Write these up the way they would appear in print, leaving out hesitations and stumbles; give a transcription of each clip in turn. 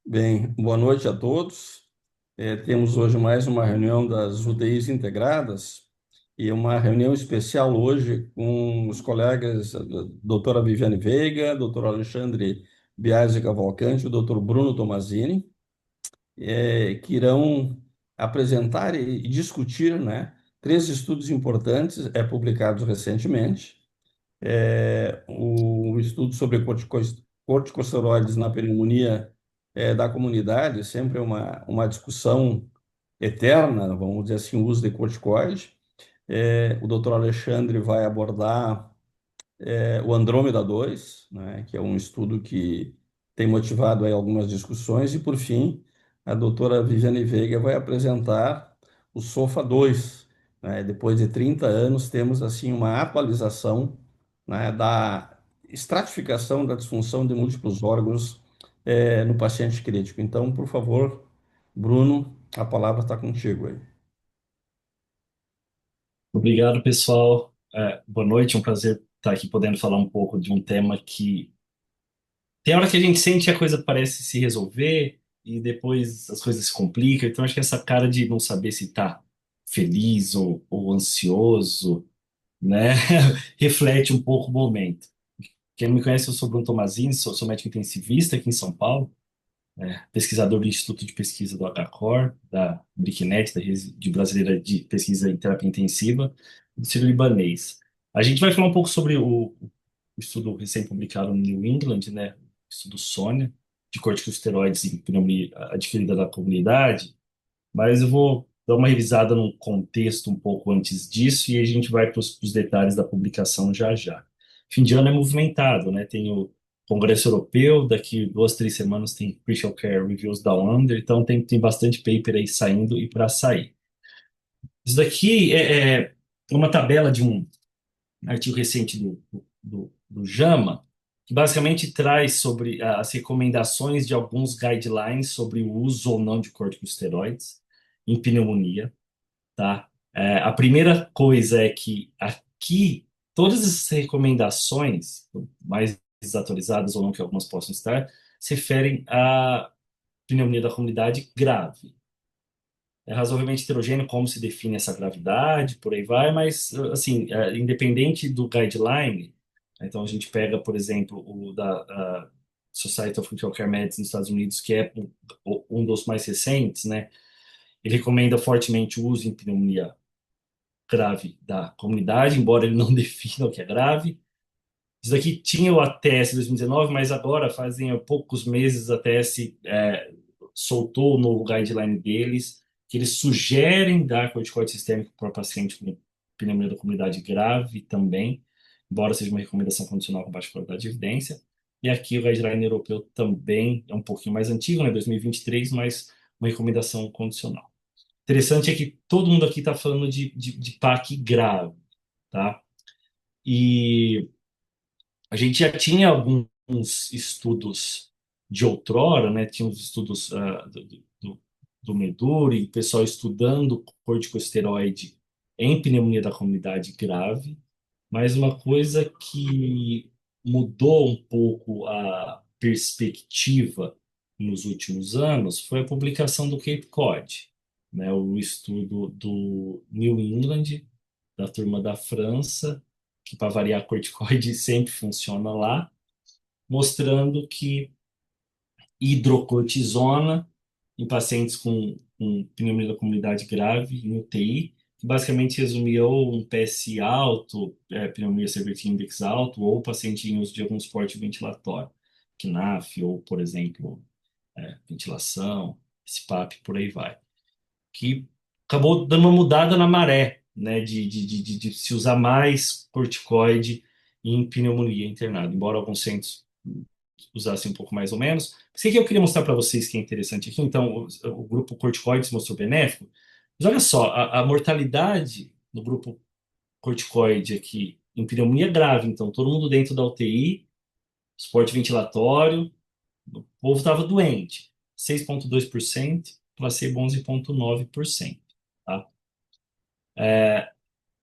Bem, boa noite a todos. Temos hoje mais uma reunião das UTIs integradas e uma reunião especial hoje com os colegas, a doutora Viviane Veiga, doutor Alexandre Biasi Cavalcante e o doutor Bruno Tomazini, que irão apresentar e discutir, né, três estudos importantes, publicados recentemente. O estudo sobre corticosteroides na pneumonia da comunidade, sempre é uma discussão eterna, vamos dizer assim, o uso de corticoide. O doutor Alexandre vai abordar o Andrômeda 2, né, que é um estudo que tem motivado aí algumas discussões, e por fim, a doutora Viviane Veiga vai apresentar o SOFA 2, né. Depois de 30 anos, temos assim uma atualização, né, da estratificação da disfunção de múltiplos órgãos no paciente crítico. Então, por favor, Bruno, a palavra está contigo aí. Obrigado, pessoal. Boa noite, é um prazer estar aqui podendo falar um pouco de um tema que tem hora que a gente sente que a coisa parece se resolver e depois as coisas se complicam. Então, acho que essa cara de não saber se está feliz ou ansioso, né, reflete um pouco o momento. Quem não me conhece, eu sou Bruno Tomazini, sou médico intensivista aqui em São Paulo, pesquisador do Instituto de Pesquisa do HCOR, da BRICNET, da Rede de Brasileira de Pesquisa em Terapia Intensiva, do Sírio-Libanês. A gente vai falar um pouco sobre o estudo recém-publicado no New England, né, o estudo SONIA, de corticosteroides em pneumonia adquirida da comunidade, mas eu vou dar uma revisada no contexto um pouco antes disso e a gente vai para os detalhes da publicação já já. Fim de ano é movimentado, né? Tem o Congresso Europeu, daqui 2, 3 semanas tem Critical Care Reviews Down Under, então tem bastante paper aí saindo e para sair. Isso daqui é uma tabela de um artigo recente do JAMA, que basicamente traz sobre as recomendações de alguns guidelines sobre o uso ou não de corticosteroides em pneumonia, tá? A primeira coisa é que aqui todas essas recomendações, mais desatualizadas ou não que algumas possam estar, se referem à pneumonia da comunidade grave. É razoavelmente heterogêneo como se define essa gravidade, por aí vai, mas, assim, independente do guideline, então a gente pega, por exemplo, o da Society of Critical Care Medicine nos Estados Unidos, que é um dos mais recentes, né? Ele recomenda fortemente o uso em pneumonia grave da comunidade, embora ele não defina o que é grave. Isso daqui tinha o ATS 2019, mas agora, fazem poucos meses, a ATS soltou o novo guideline deles, que eles sugerem dar corticoide sistêmico para o paciente com pneumonia da comunidade grave também, embora seja uma recomendação condicional com baixa qualidade de evidência. E aqui o guideline europeu também é um pouquinho mais antigo, né, 2023, mas uma recomendação condicional. Interessante é que todo mundo aqui está falando de PAC grave, tá? E a gente já tinha alguns estudos de outrora, né? Tinha os estudos do Meduri, pessoal estudando corticosteroide em pneumonia da comunidade grave, mas uma coisa que mudou um pouco a perspectiva nos últimos anos foi a publicação do Cape Cod, né? O estudo do New England, da turma da França, que para variar corticoide sempre funciona lá, mostrando que hidrocortisona em pacientes com pneumonia da comunidade grave, em UTI, que basicamente resumia ou um PSI alto, pneumonia severity index alto, ou paciente em uso de algum suporte ventilatório, KNAF, ou, por exemplo, ventilação, CPAP, por aí vai. Que acabou dando uma mudada na maré, né, de se usar mais corticoide em pneumonia internada, embora alguns centros usassem um pouco mais ou menos. Isso que eu queria mostrar para vocês que é interessante aqui. Então, o grupo corticoide se mostrou benéfico. Mas olha só, a mortalidade no grupo corticoide aqui, em pneumonia grave, então, todo mundo dentro da UTI, suporte ventilatório, o povo estava doente. 6,2%, placebo 11,9%. Tá?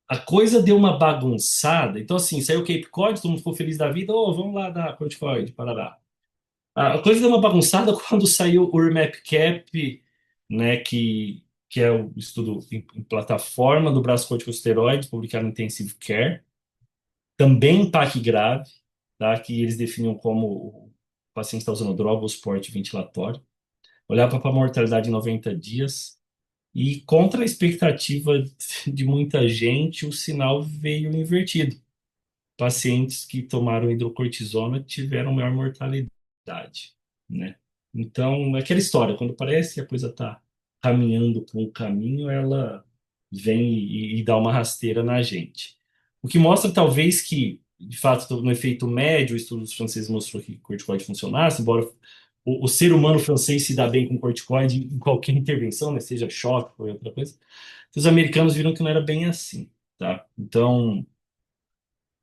A coisa deu uma bagunçada. Então, assim, saiu o Cape Cod, todo mundo ficou feliz da vida. Ô, vamos lá dar corticoide, parará. A coisa deu uma bagunçada quando saiu o RMAP-CAP, né, que é o estudo em plataforma do braço corticosteroide, publicado no Intensive Care, também PAC grave, tá, que eles definiam como o paciente está usando droga ou suporte ventilatório, olhava para a mortalidade em 90 dias, e contra a expectativa de muita gente, o sinal veio invertido. Pacientes que tomaram hidrocortisona tiveram maior mortalidade, né? Então, é aquela história, quando parece que a coisa está caminhando por um caminho, ela vem e dá uma rasteira na gente. O que mostra, talvez, que, de fato, no efeito médio, o estudo dos franceses mostrou que corticoide funcionasse, embora o ser humano francês se dá bem com corticoide em qualquer intervenção, né, seja choque ou outra coisa, os americanos viram que não era bem assim, tá? Então,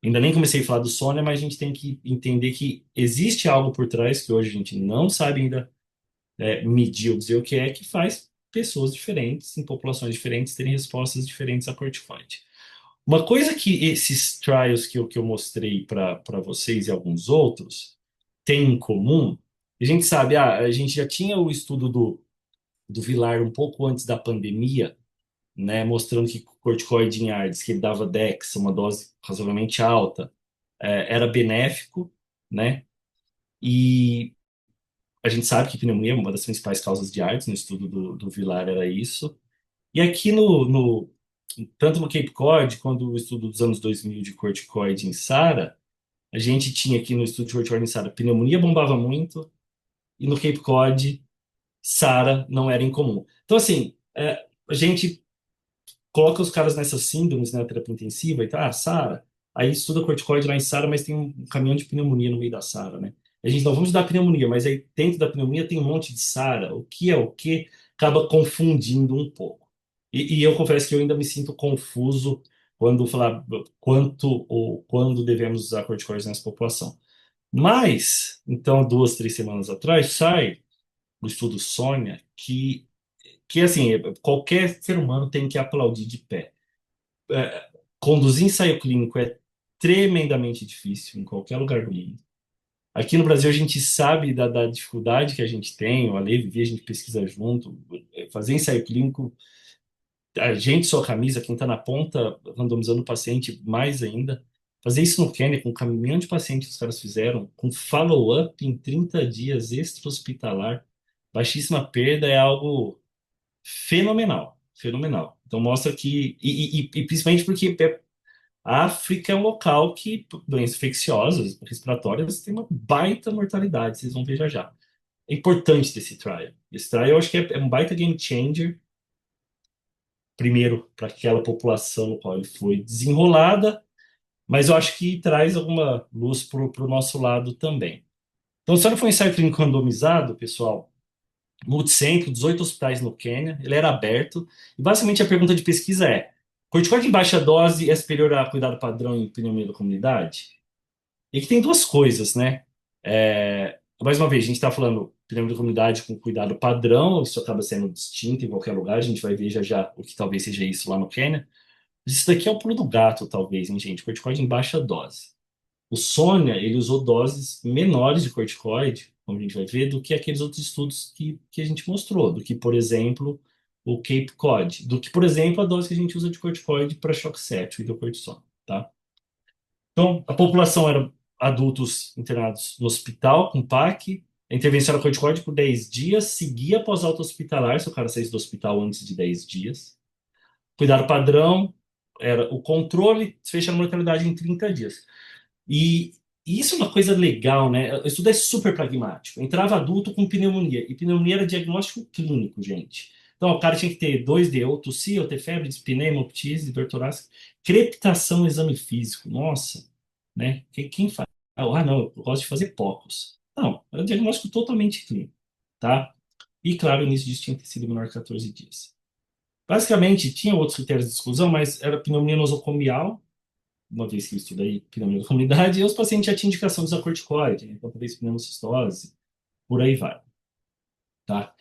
ainda nem comecei a falar do Sônia, mas a gente tem que entender que existe algo por trás que hoje a gente não sabe ainda medir ou dizer o que é que faz pessoas diferentes, em populações diferentes, terem respostas diferentes a corticoide. Uma coisa que esses trials que eu mostrei para vocês e alguns outros têm em comum, a gente sabe, a gente já tinha o estudo do Vilar um pouco antes da pandemia, né, mostrando que corticoide em ARDS, que ele dava Dex, uma dose razoavelmente alta, era benéfico, né? E a gente sabe que pneumonia é uma das principais causas de AIDS, no estudo do Vilar era isso. E aqui tanto no Cape Cod quanto no estudo dos anos 2000 de corticoide em SARA, a gente tinha aqui no estudo de corticoide em SARA, pneumonia bombava muito, e no Cape Cod, SARA não era incomum. Então, assim, a gente coloca os caras nessas síndromes, né, terapia intensiva, e tá, SARA, aí estuda corticoide lá em SARA, mas tem um caminhão de pneumonia no meio da SARA, né? A gente não vamos dar pneumonia, mas aí dentro da pneumonia tem um monte de SARA, o que é o que, acaba confundindo um pouco. E eu confesso que eu ainda me sinto confuso quando falar quanto ou quando devemos usar corticoides nessa população. Mas, então, 2, 3 semanas atrás, sai o estudo Sônia, que assim, qualquer ser humano tem que aplaudir de pé. Conduzir ensaio clínico é tremendamente difícil em qualquer lugar do mundo. Aqui no Brasil a gente sabe da dificuldade que a gente tem, o Ale vivia, a gente pesquisa junto, fazer ensaio clínico, a gente só camisa, quem está na ponta, randomizando o paciente, mais ainda. Fazer isso no Quênia, com um caminhão de pacientes que os caras fizeram, com follow-up em 30 dias extra-hospitalar, baixíssima perda, é algo fenomenal, fenomenal. Então mostra que, e principalmente porque a África é um local que doenças infecciosas, respiratórias, tem uma baita mortalidade, vocês vão ver já já. É importante ter esse trial. Esse trial eu acho que é um baita game changer, primeiro, para aquela população no qual ele foi desenrolada, mas eu acho que traz alguma luz para o nosso lado também. Então, se não for um ensaio clínico randomizado, pessoal, multicentro, 18 hospitais no Quênia, ele era aberto, e basicamente a pergunta de pesquisa é: corticoide em baixa dose é superior a cuidado padrão em pneumonia da comunidade? E que tem duas coisas, né? Mais uma vez, a gente está falando pneumonia da comunidade com cuidado padrão, isso acaba sendo distinto em qualquer lugar, a gente vai ver já já o que talvez seja isso lá no Quênia. Mas isso daqui é o pulo do gato, talvez, hein, gente? Corticoide em baixa dose. O Sônia, ele usou doses menores de corticoide, como a gente vai ver, do que aqueles outros estudos que a gente mostrou, do que, por exemplo, o Cape Cod, do que, por exemplo, a dose que a gente usa de corticoide para choque séptico e hidrocortisona, tá? Então, a população era adultos internados no hospital com PAC, a intervenção era corticoide por 10 dias, seguia após alta hospitalar, se o cara saísse do hospital antes de 10 dias. Cuidado padrão era o controle, fechando a mortalidade em 30 dias. E isso é uma coisa legal, né? O estudo é super pragmático. Entrava adulto com pneumonia, e pneumonia era diagnóstico clínico, gente. Então, o cara tinha que ter 2D, ou tossir, ou ter febre, dispneia, hemoptise, dor torácica, crepitação, exame físico. Nossa, né? Quem faz? Ah, não, eu gosto de fazer POCOS. Não, era um diagnóstico totalmente clínico, tá? E, claro, o início disso tinha que ter sido menor de 14 dias. Basicamente, tinha outros critérios de exclusão, mas era pneumonia nosocomial, uma vez que eu estudei pneumonia da comunidade, e os pacientes já tinham indicação de usar corticoide, né? Então talvez pneumocistose, por aí vai, tá?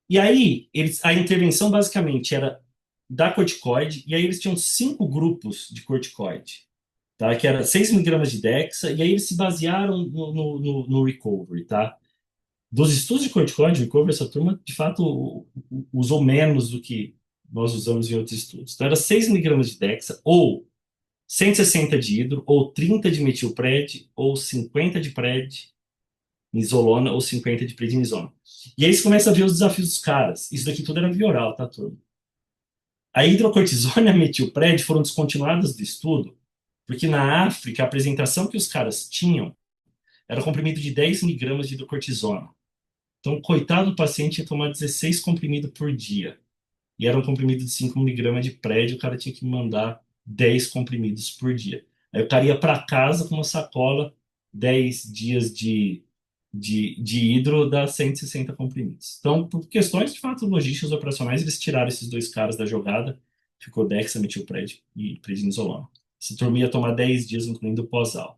E aí, a intervenção basicamente era dar corticoide, e aí eles tinham 5 grupos de corticoide, tá? Que era 6 miligramas de Dexa, e aí eles se basearam no recovery, tá? Dos estudos de corticoide, recovery, essa turma, de fato, usou menos do que nós usamos em outros estudos. Então, era 6 miligramas de Dexa, ou 160 de hidro, ou 30 de metilpred, ou 50 de prednisolona, ou 50 de prednisona. E aí você começa a ver os desafios dos caras. Isso daqui tudo era via oral, tá, turma? A hidrocortisona e a metilpred foram descontinuadas do estudo, porque na África, a apresentação que os caras tinham era comprimido de 10 miligramas de hidrocortisona. Então, coitado do paciente ia tomar 16 comprimidos por dia. E era um comprimido de 5 miligramas de prédio, o cara tinha que me mandar 10 comprimidos por dia. Aí o cara ia para casa com uma sacola, 10 dias de hidro dá 160 comprimidos. Então, por questões de fato logísticas operacionais, eles tiraram esses dois caras da jogada, ficou dexametilpred e prednisolona. Essa turma ia tomar 10 dias, incluindo o pós-aula.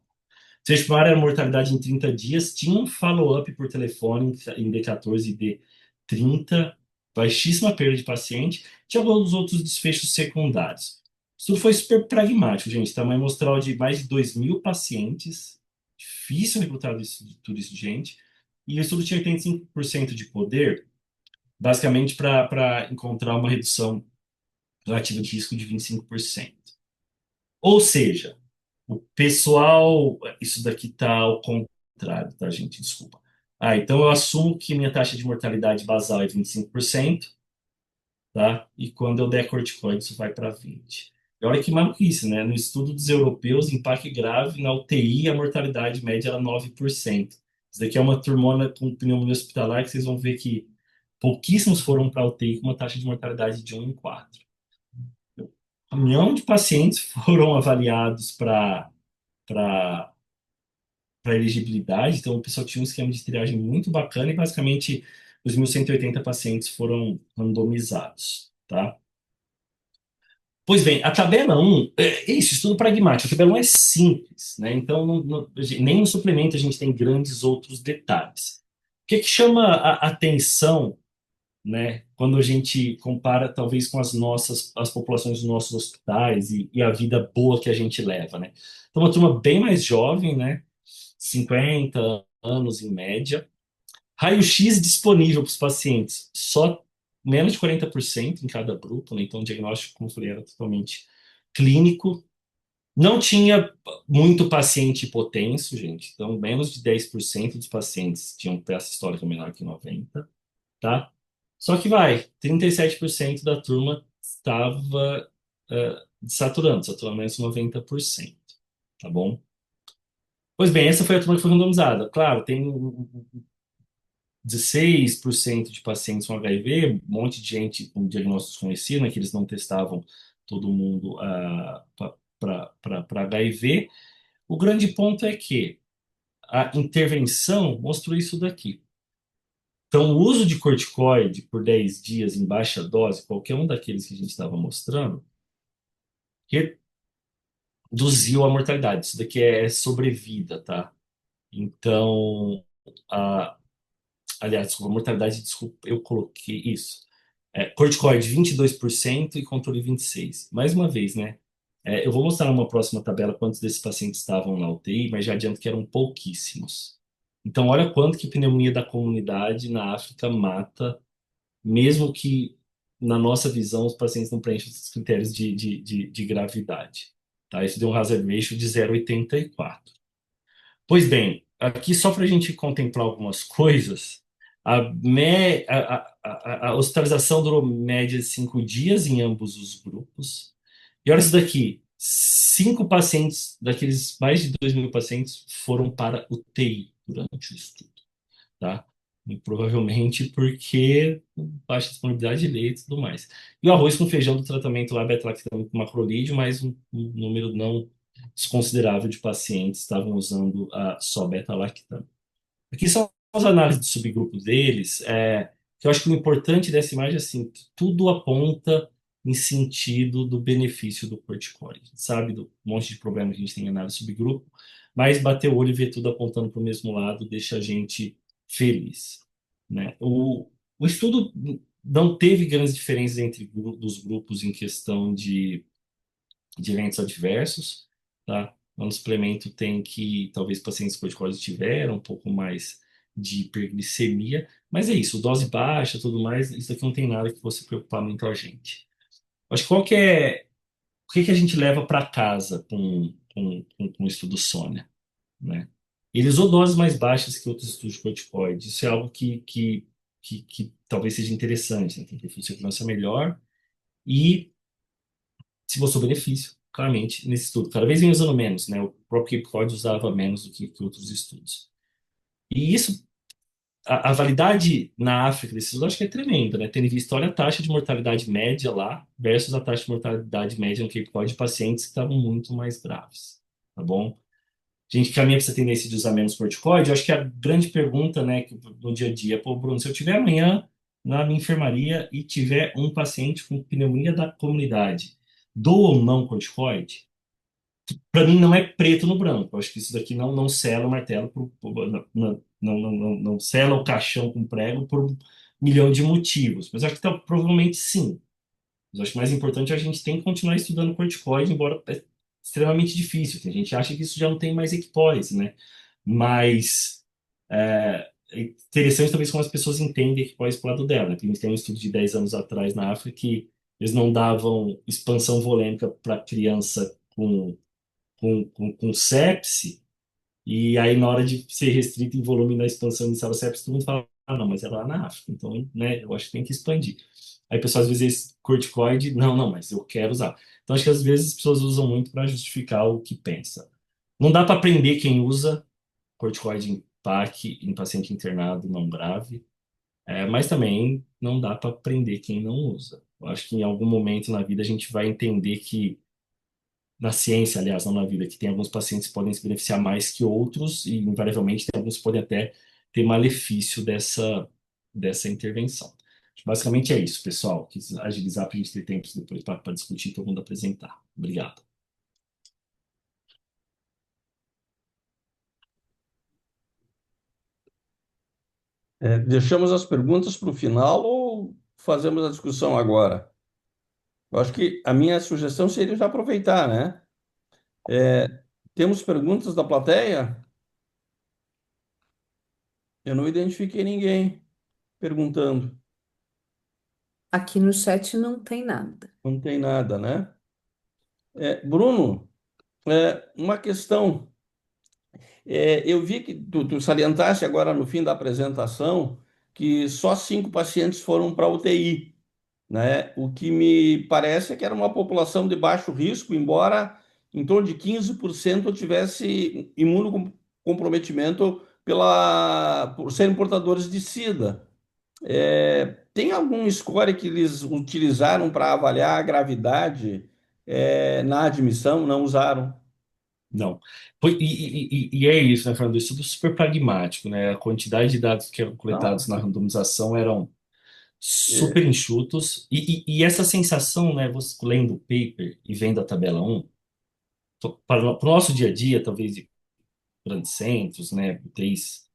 Desfecho primário era mortalidade em 30 dias, tinha um follow-up por telefone em D14 e D30, baixíssima perda de paciente, tinha alguns outros desfechos secundários. Isso tudo foi super pragmático, gente. Tamanho amostral de mais de 2.000 pacientes, difícil recrutar tudo isso de gente, e o estudo tinha 85% de poder, basicamente para encontrar uma redução relativa de risco de 25%. Ou seja, o pessoal, isso daqui tá ao contrário, tá, gente? Desculpa. Então eu assumo que minha taxa de mortalidade basal é 25%, tá? E quando eu der corticoide, isso vai para 20%. E olha que maluquice, né? No estudo dos europeus, impacto grave na UTI, a mortalidade média era 9%. Isso daqui é uma turmona com pneumonia hospitalar que vocês vão ver que pouquíssimos foram para a UTI com uma taxa de mortalidade de 1 em 4. Um milhão de pacientes foram avaliados para elegibilidade, então o pessoal tinha um esquema de triagem muito bacana e basicamente os 1.180 pacientes foram randomizados, tá? Pois bem, a tabela um é isso, estudo pragmático, a tabela um é simples, né? Então, nem no suplemento a gente tem grandes outros detalhes. O que que chama a atenção, né, quando a gente compara talvez com as populações dos nossos hospitais e a vida boa que a gente leva, né? Então, uma turma bem mais jovem, né? 50 anos em média. Raio-X disponível para os pacientes, só menos de 40% em cada grupo, né? Então o diagnóstico, como eu falei, era totalmente clínico. Não tinha muito paciente hipotenso, gente. Então, menos de 10% dos pacientes tinham pressa histórica menor que 90, tá? Só que 37% da turma estava saturando menos de 90%, tá bom? Pois bem, essa foi a turma que foi randomizada. Claro, tem 16% de pacientes com HIV, um monte de gente com diagnósticos conhecidos, né, que eles não testavam todo mundo para HIV. O grande ponto é que a intervenção mostrou isso daqui. Então, o uso de corticoide por 10 dias em baixa dose, qualquer um daqueles que a gente estava mostrando, reduziu a mortalidade. Isso daqui é sobrevida, tá? Então, a, aliás, desculpa, mortalidade, desculpa, eu coloquei isso. Corticoide 22% e controle 26%. Mais uma vez, né? Eu vou mostrar numa próxima tabela quantos desses pacientes estavam na UTI, mas já adianto que eram pouquíssimos. Então, olha quanto que pneumonia da comunidade na África mata, mesmo que, na nossa visão, os pacientes não preenchem os critérios de gravidade. Tá? Isso deu um hazard ratio de 0,84. Pois bem, aqui só para a gente contemplar algumas coisas, a hospitalização durou média de 5 dias em ambos os grupos. E olha isso daqui, 5 pacientes, daqueles mais de 2.000 pacientes, foram para UTI durante o estudo, tá? E provavelmente porque baixa disponibilidade de leite e tudo mais. E o arroz com feijão do tratamento lá, beta-lactam com macrolídeo, mas um número não desconsiderável de pacientes estavam usando só beta-lactam. Aqui são as análises de subgrupo deles, que eu acho que o importante dessa imagem é assim, tudo aponta em sentido do benefício do corticoide. A gente sabe do monte de problema que a gente tem em análise de subgrupo, mas bater o olho e ver tudo apontando para o mesmo lado deixa a gente feliz, né? O estudo não teve grandes diferenças entre os grupos em questão de eventos adversos, tá? No suplemento tem que talvez pacientes corticoides tiveram um pouco mais de hiperglicemia. Mas é isso, dose baixa, tudo mais, isso aqui não tem nada que você preocupar muito a gente. Acho que o que que a gente leva para casa com o estudo Sônia, né? Ele usou doses mais baixas que outros estudos de corticoide. Isso é algo que talvez seja interessante, né? Tem perfil de segurança melhor e se mostrou benefício, claramente, nesse estudo. Cada vez vem usando menos, né? O próprio corticoide usava menos do que outros estudos. E isso, a validade na África desse estudo, eu acho que é tremenda, né? Tendo visto, olha a taxa de mortalidade média lá versus a taxa de mortalidade média no Cape Cod de pacientes que estavam muito mais graves, tá bom? A gente caminha para essa tendência de usar menos corticoide. Eu acho que a grande pergunta, né, no dia a dia, pô, Bruno, se eu tiver amanhã na minha enfermaria e tiver um paciente com pneumonia da comunidade, dou ou não corticoide? Para mim não é preto no branco. Eu acho que isso daqui não sela o martelo, não sela o caixão com prego por um milhão de motivos. Mas eu acho que provavelmente sim. Mas eu acho que o mais importante é a gente tem que continuar estudando corticoide, embora é extremamente difícil. Tem gente que acha que isso já não tem mais equipoise, né? Mas é interessante talvez como as pessoas entendem equipoise pro lado dela, né? A gente tem um estudo de 10 anos atrás na África que eles não davam expansão volêmica para criança com sepse, e aí na hora de ser restrito em volume na expansão inicial da sepse, todo mundo fala, ah, não, mas é lá na África, então, né, eu acho que tem que expandir. Aí o pessoal às vezes corticoide, não, mas eu quero usar. Então acho que às vezes as pessoas usam muito para justificar o que pensa. Não dá para aprender quem usa corticoide em PAC em paciente internado não grave, mas também não dá para aprender quem não usa. Eu acho que em algum momento na vida a gente vai entender que na ciência, aliás, não na vida, que tem alguns pacientes que podem se beneficiar mais que outros e, invariavelmente, tem alguns que podem até ter malefício dessa intervenção. Basicamente é isso, pessoal. Quis agilizar para a gente ter tempo depois para discutir e todo mundo apresentar. Obrigado. Deixamos as perguntas para o final ou fazemos a discussão agora? Eu acho que a minha sugestão seria já aproveitar, né? Temos perguntas da plateia? Eu não identifiquei ninguém perguntando. Aqui no chat não tem nada. Não tem nada, né? Bruno, uma questão. Eu vi que tu salientaste agora no fim da apresentação que só 5 pacientes foram para UTI, né? O que me parece é que era uma população de baixo risco, embora em torno de 15% tivesse imunocomprometimento por serem portadores de SIDA. Tem algum score que eles utilizaram para avaliar a gravidade, na admissão? Não usaram? Não. E é isso, né, Fernando? Isso é tudo super pragmático, né? A quantidade de dados que eram coletados Não. na randomização eram super É, enxutos. E essa sensação, né, você lendo o paper e vendo a tabela um para o nosso dia a dia, talvez de grandes centros, né, UTIs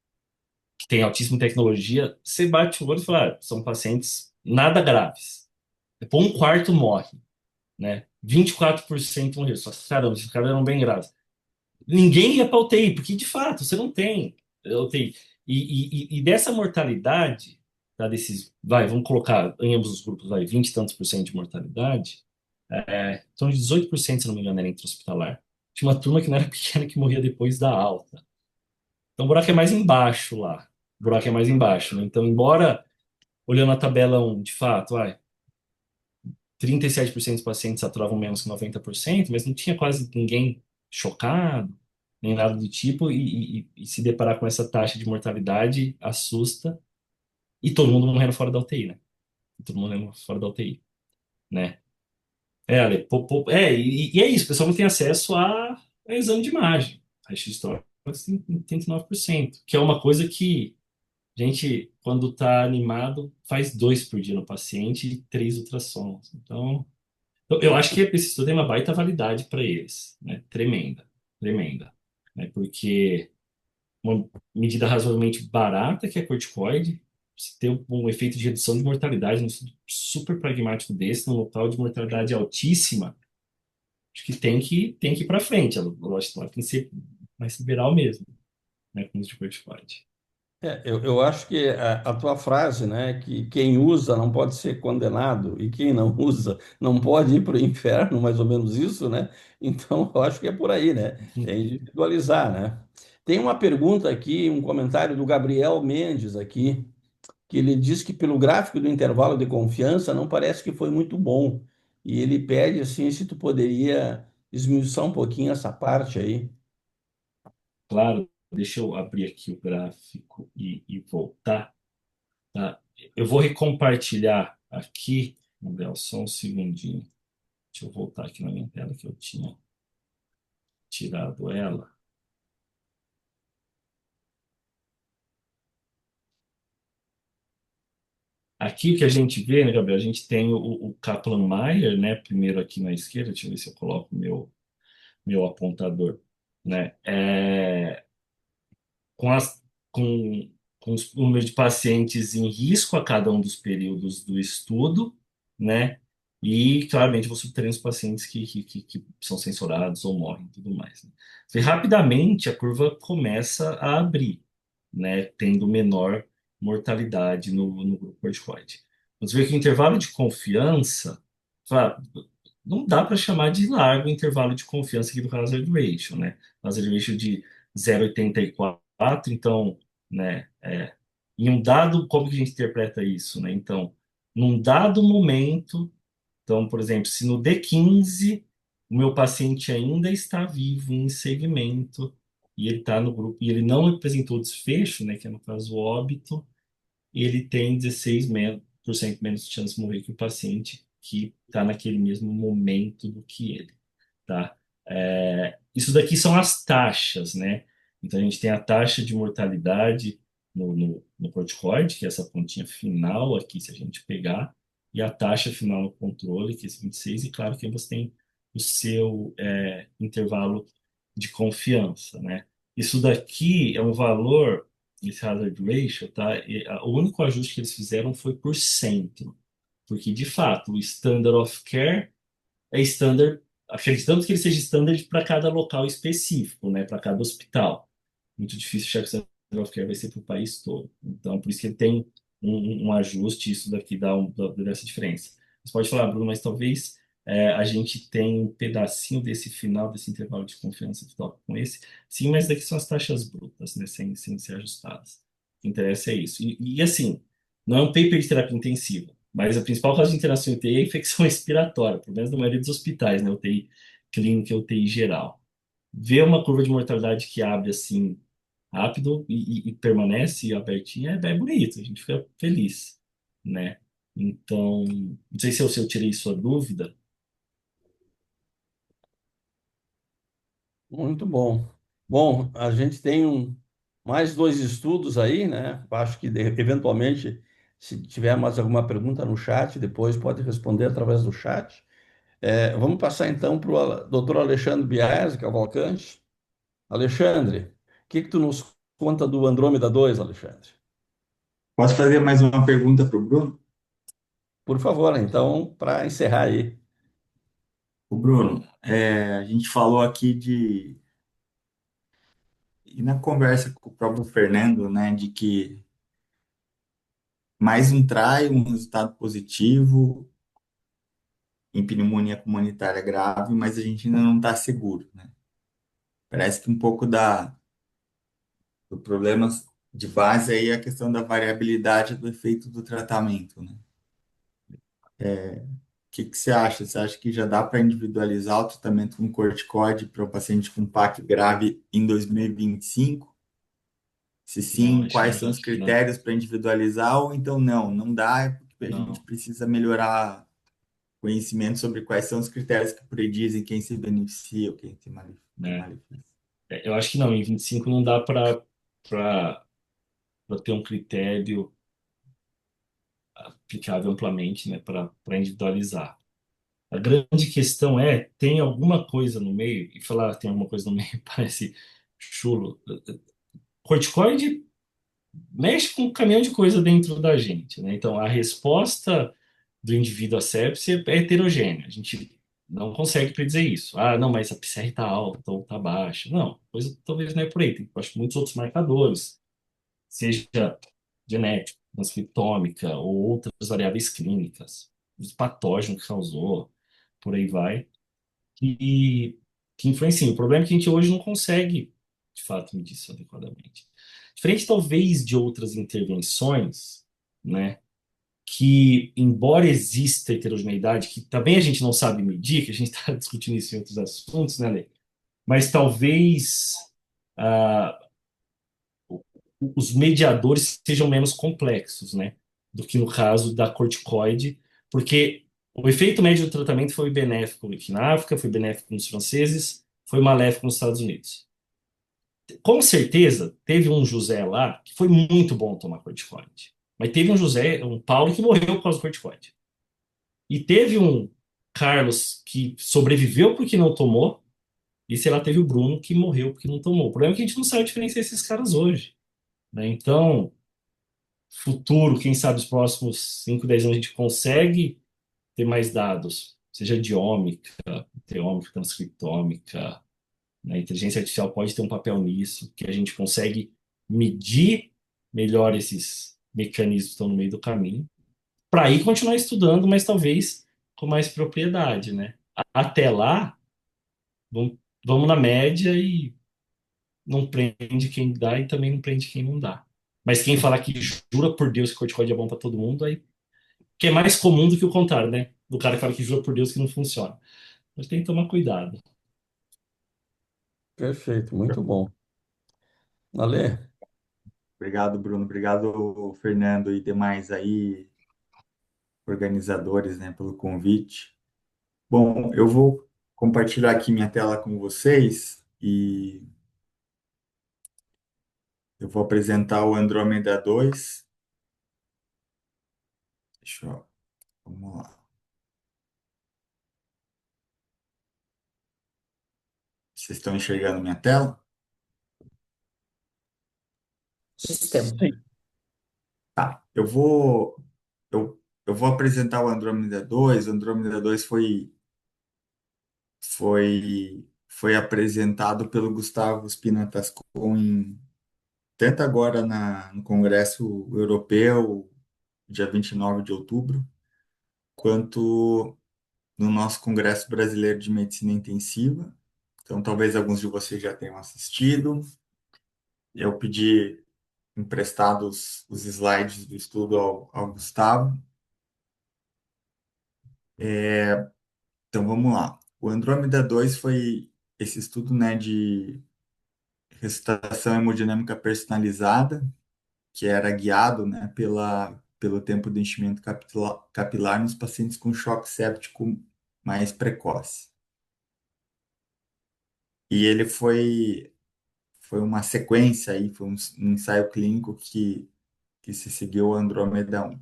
que tem altíssima tecnologia, você bate o olho e fala, ah, são pacientes nada graves. Depois um quarto morre, né? 24% morreu. Só, caramba, esses caras eram bem graves. Ninguém ia para UTI, porque de fato você não tem UTI. E dessa mortalidade, tá, desses, vai, vamos colocar em ambos os grupos, vai, 20 e tantos por cento de mortalidade, então de 18%, se não me engano, era intra-hospitalar. Tinha uma turma que não era pequena que morria depois da alta. Então o buraco é mais embaixo lá. O buraco é mais embaixo, né? Então, embora, olhando a tabela um de fato, 37% dos pacientes saturavam menos que 90%, mas não tinha quase ninguém chocado, nem nada do tipo, e se deparar com essa taxa de mortalidade assusta, e todo mundo morrendo fora da UTI, né? Todo mundo morrendo fora da UTI, né? Ale, e é isso, o pessoal não tem acesso a exame de imagem. A história tem 89%, que é uma coisa que a gente, quando está animado, faz 2 por dia no paciente e 3 ultrassons. Então, eu acho que esse estudo tem uma baita validade para eles, né? Tremenda, tremenda, né? Porque uma medida razoavelmente barata, que é corticoide, você ter um efeito de redução de mortalidade num estudo super pragmático desse, num local de mortalidade altíssima, acho que tem que ir para frente. Lógico, ela tem que ser mais liberal mesmo, né? Com o uso de corticoide. Eu acho que a tua frase, né, que quem usa não pode ser condenado e quem não usa não pode ir para o inferno, mais ou menos isso, né? Então, eu acho que é por aí, né? É individualizar, né? Tem uma pergunta aqui, um comentário do Gabriel Mendes aqui, que ele diz que pelo gráfico do intervalo de confiança não parece que foi muito bom. E ele pede assim se tu poderia esmiuçar um pouquinho essa parte aí. Claro, deixa eu abrir aqui o gráfico e voltar, tá? Eu vou recompartilhar aqui, Gabriel, só um segundinho. Deixa eu voltar aqui na minha tela que eu tinha tirado ela. Aqui o que a gente vê, né, Gabriel? A gente tem o Kaplan-Meier, né? Primeiro aqui na esquerda, deixa eu ver se eu coloco meu apontador, né? Com, as, com os números de pacientes em risco a cada um dos períodos do estudo, né? E, claramente, vou subtraindo os pacientes que são censurados ou morrem e tudo mais, né? E, rapidamente, a curva começa a abrir, né? Tendo menor mortalidade no grupo corticoide. Você vê que o intervalo de confiança, fa- não dá para chamar de largo o intervalo de confiança aqui do hazard ratio, né? Hazard ratio de 0,84, então, né, em um dado, como que a gente interpreta isso, né? Então, num dado momento, então, por exemplo, se no D15 o meu paciente ainda está vivo em segmento e ele está no grupo e ele não apresentou desfecho, né, que é no caso o óbito, ele tem 16% menos de chance de morrer que o paciente que está naquele mesmo momento do que ele, tá? Isso daqui são as taxas, né? Então a gente tem a taxa de mortalidade no corticoide, que é essa pontinha final aqui, se a gente pegar, e a taxa final no controle, que é esse 26, e claro que você tem o seu intervalo de confiança, né? Isso daqui é um valor, esse hazard ratio, tá? O único ajuste que eles fizeram foi por centro, porque de fato o standard of care é standard, acreditamos que ele seja standard para cada local específico, né, para cada hospital. Muito difícil achar que o standard of care vai ser para o país todo. Então, por isso que ele tem um ajuste, isso daqui dá essa diferença. Você pode falar, Bruno, mas talvez a gente tenha um pedacinho desse final, desse intervalo de confiança que toca com esse. Sim, mas daqui são as taxas brutas, né, sem ser ajustadas. O que interessa é isso. E assim, não é um paper de terapia intensiva. Mas a principal causa de internação em UTI é a infecção respiratória, pelo menos na maioria dos hospitais, né? UTI clínica e UTI geral. Ver uma curva de mortalidade que abre assim rápido e permanece abertinha é bonito, a gente fica feliz, né? Então, não sei se eu tirei sua dúvida. Muito bom. Bom, a gente tem mais dois estudos aí, né? Acho que eventualmente, se tiver mais alguma pergunta no chat, depois pode responder através do chat. Vamos passar então para o doutor Alexandre Biasi Cavalcante. Alexandre, o que tu nos conta do Andrômeda 2, Alexandre? Posso fazer mais uma pergunta para o Bruno? Por favor, então, para encerrar aí. O Bruno, a gente falou aqui e na conversa com o próprio Fernando, né, de que mais um try, um resultado positivo em pneumonia comunitária grave, mas a gente ainda não está seguro, né? Parece que um pouco do problema de base aí é a questão da variabilidade do efeito do tratamento, né? O que que você acha? Você acha que já dá para individualizar o tratamento com corticoide para o paciente com PAC grave em 2025? Se Não, sim, acho, quais são acho os que não. critérios para individualizar, ou então não dá, é porque a gente Não, precisa melhorar conhecimento sobre quais são os critérios que predizem quem se beneficia ou quem tem né? malefício. Eu acho que não, em 25 não dá para ter um critério aplicável amplamente, né, para individualizar. A grande questão é, tem alguma coisa no meio, e falar tem alguma coisa no meio parece chulo. Corticoide mexe com um caminhão de coisa dentro da gente, né? Então, a resposta do indivíduo à sepsia é heterogênea. A gente não consegue predizer isso. Ah, não, mas a PCR está alta ou está baixa. Não, coisa talvez não é por aí. Tem, acho, muitos outros marcadores. seja genético, transcriptômica ou outras variáveis clínicas, os patógenos que causou, por aí vai, que, que influenciam. O problema é que a gente hoje não consegue, de fato, medir isso adequadamente. Diferente, talvez, de outras intervenções, né? Que, embora exista heterogeneidade, que também a gente não sabe medir, que a gente está discutindo isso em outros assuntos, né, Lê? Mas talvez ah, os mediadores sejam menos complexos, né? Do que no caso da corticoide, porque o efeito médio do tratamento foi benéfico aqui na África, foi benéfico nos franceses, foi maléfico nos Estados Unidos. Com certeza, teve um José lá que foi muito bom tomar corticoide. Mas teve um José, um Paulo, que morreu por causa do corticoide. E teve um Carlos que sobreviveu porque não tomou, e sei lá, teve o Bruno que morreu porque não tomou. O problema é que a gente não sabe diferenciar esses caras hoje, né? Então, futuro, quem sabe os próximos 5, 10 anos a gente consegue ter mais dados, seja de ômica, teômica, transcriptômica, né? A inteligência artificial pode ter um papel nisso, que a gente consegue medir melhor esses mecanismos que estão no meio do caminho, para aí continuar estudando, mas talvez com mais propriedade, né? Até lá, vamos, vamos na média e não prende quem dá e também não prende quem não dá. Mas quem falar que jura por Deus que corticoide é bom para todo mundo, aí que é mais comum do que o contrário, né? Do cara que fala que jura por Deus que não funciona. Mas tem que tomar cuidado. Perfeito, muito bom. Ale, Obrigado, Bruno. Obrigado, Fernando e demais aí, organizadores, né, pelo convite. Bom, eu vou compartilhar aqui minha tela com vocês e eu vou apresentar o Andrômeda 2. Deixa eu, vamos lá. Vocês estão enxergando minha tela? Sistema. sim. Tá. Eu vou apresentar o Andrômeda 2. O Andrômeda 2 foi apresentado pelo Gustavo Spinatascon tanto agora no Congresso Europeu, dia 29 de outubro, quanto no nosso Congresso Brasileiro de Medicina Intensiva. Então, talvez alguns de vocês já tenham assistido. Eu pedi emprestados os slides do estudo ao Gustavo. Então, vamos lá. O Andrômeda 2 foi esse estudo, né, de ressuscitação hemodinâmica personalizada, que era guiado, né, pelo tempo de enchimento capilar nos pacientes com choque séptico mais precoce. E ele foi uma sequência aí, foi um ensaio clínico que se seguiu ao Andrômeda 1.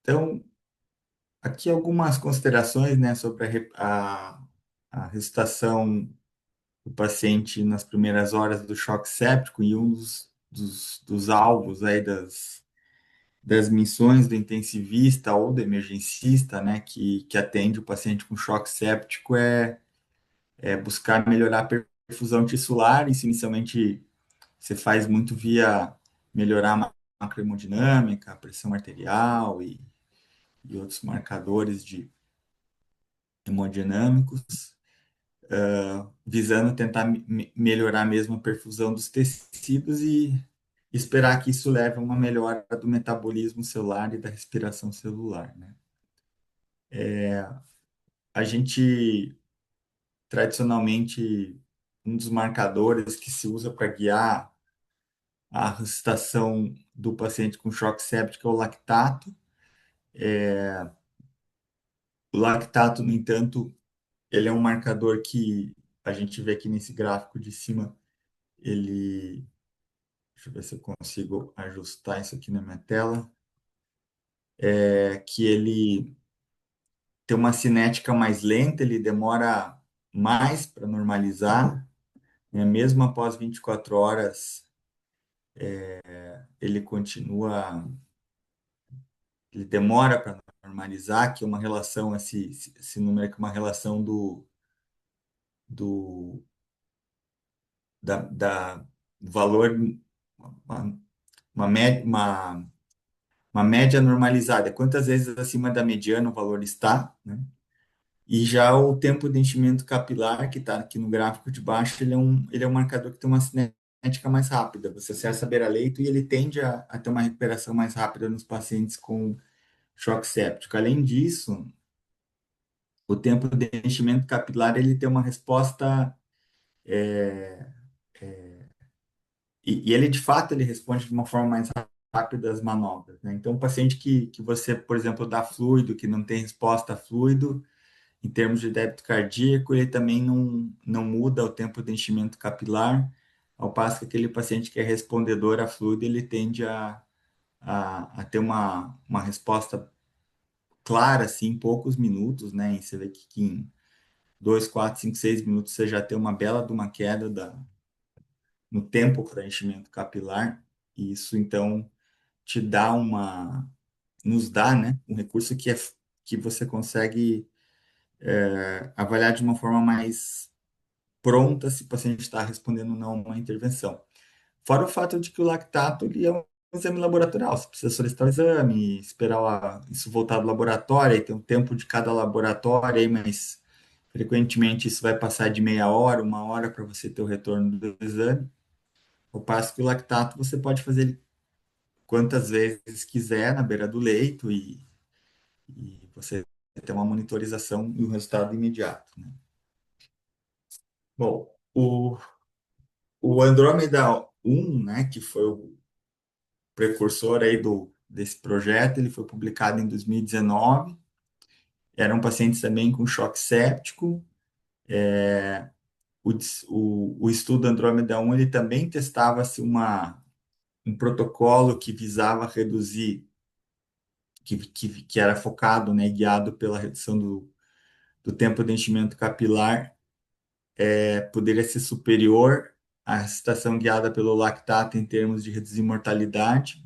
Então, aqui algumas considerações, né, sobre a ressuscitação do paciente nas primeiras horas do choque séptico e um dos alvos aí das missões do intensivista ou do emergencista, né, que atende o paciente com choque séptico é buscar melhorar a perfusão tissular. Isso inicialmente você faz muito via melhorar a macrohemodinâmica, a pressão arterial e outros marcadores de hemodinâmicos, visando tentar melhorar mesmo a perfusão dos tecidos e esperar que isso leve a uma melhora do metabolismo celular e da respiração celular, né? A gente, tradicionalmente, um dos marcadores que se usa para guiar a ressuscitação do paciente com choque séptico é o lactato. O lactato, no entanto, ele é um marcador que a gente vê aqui nesse gráfico de cima, ele... Deixa eu ver se eu consigo ajustar isso aqui na minha tela. Que ele tem uma cinética mais lenta, ele demora mais para normalizar, né? Mesmo após 24 horas, ele continua, ele demora para normalizar, que é uma relação, esse número aqui é uma relação do da valor, uma, uma média normalizada, quantas vezes acima da mediana o valor está, né? E já o tempo de enchimento capilar, que está aqui no gráfico de baixo, ele é um marcador que tem uma cinética mais rápida. Você acessa a beira-leito e ele tende a ter uma recuperação mais rápida nos pacientes com choque séptico. Além disso, o tempo de enchimento capilar ele tem uma resposta e ele de fato ele responde de uma forma mais rápida às manobras, né? Então, um paciente que você, por exemplo, dá fluido, que não tem resposta a fluido, em termos de débito cardíaco, ele também não muda o tempo de enchimento capilar, ao passo que aquele paciente que é respondedor a fluido, ele tende a ter uma resposta clara, assim, em poucos minutos, né? E você vê que em 2, 4, 5, 6 minutos você já tem uma bela de uma queda no tempo para enchimento capilar, e isso, então, te dá nos dá, né, um recurso que você consegue avaliar de uma forma mais pronta se o paciente está respondendo ou não a uma intervenção. Fora o fato de que o lactato ele é um exame laboratorial, você precisa solicitar o exame, esperar isso voltar do laboratório, e tem um tempo de cada laboratório, aí, mas frequentemente isso vai passar de meia hora, uma hora para você ter o retorno do exame. Ao passo que o lactato você pode fazer ele quantas vezes quiser na beira do leito e você ter uma monitorização e um resultado imediato, né? Bom, o Andrômeda 1, né, que foi o precursor aí desse projeto, ele foi publicado em 2019. Eram pacientes também com choque séptico. O estudo Andrômeda 1 ele também testava-se um protocolo que visava reduzir, que era focado, né, guiado pela redução do tempo de enchimento capilar, poderia ser superior à recitação guiada pelo lactato em termos de reduzir mortalidade.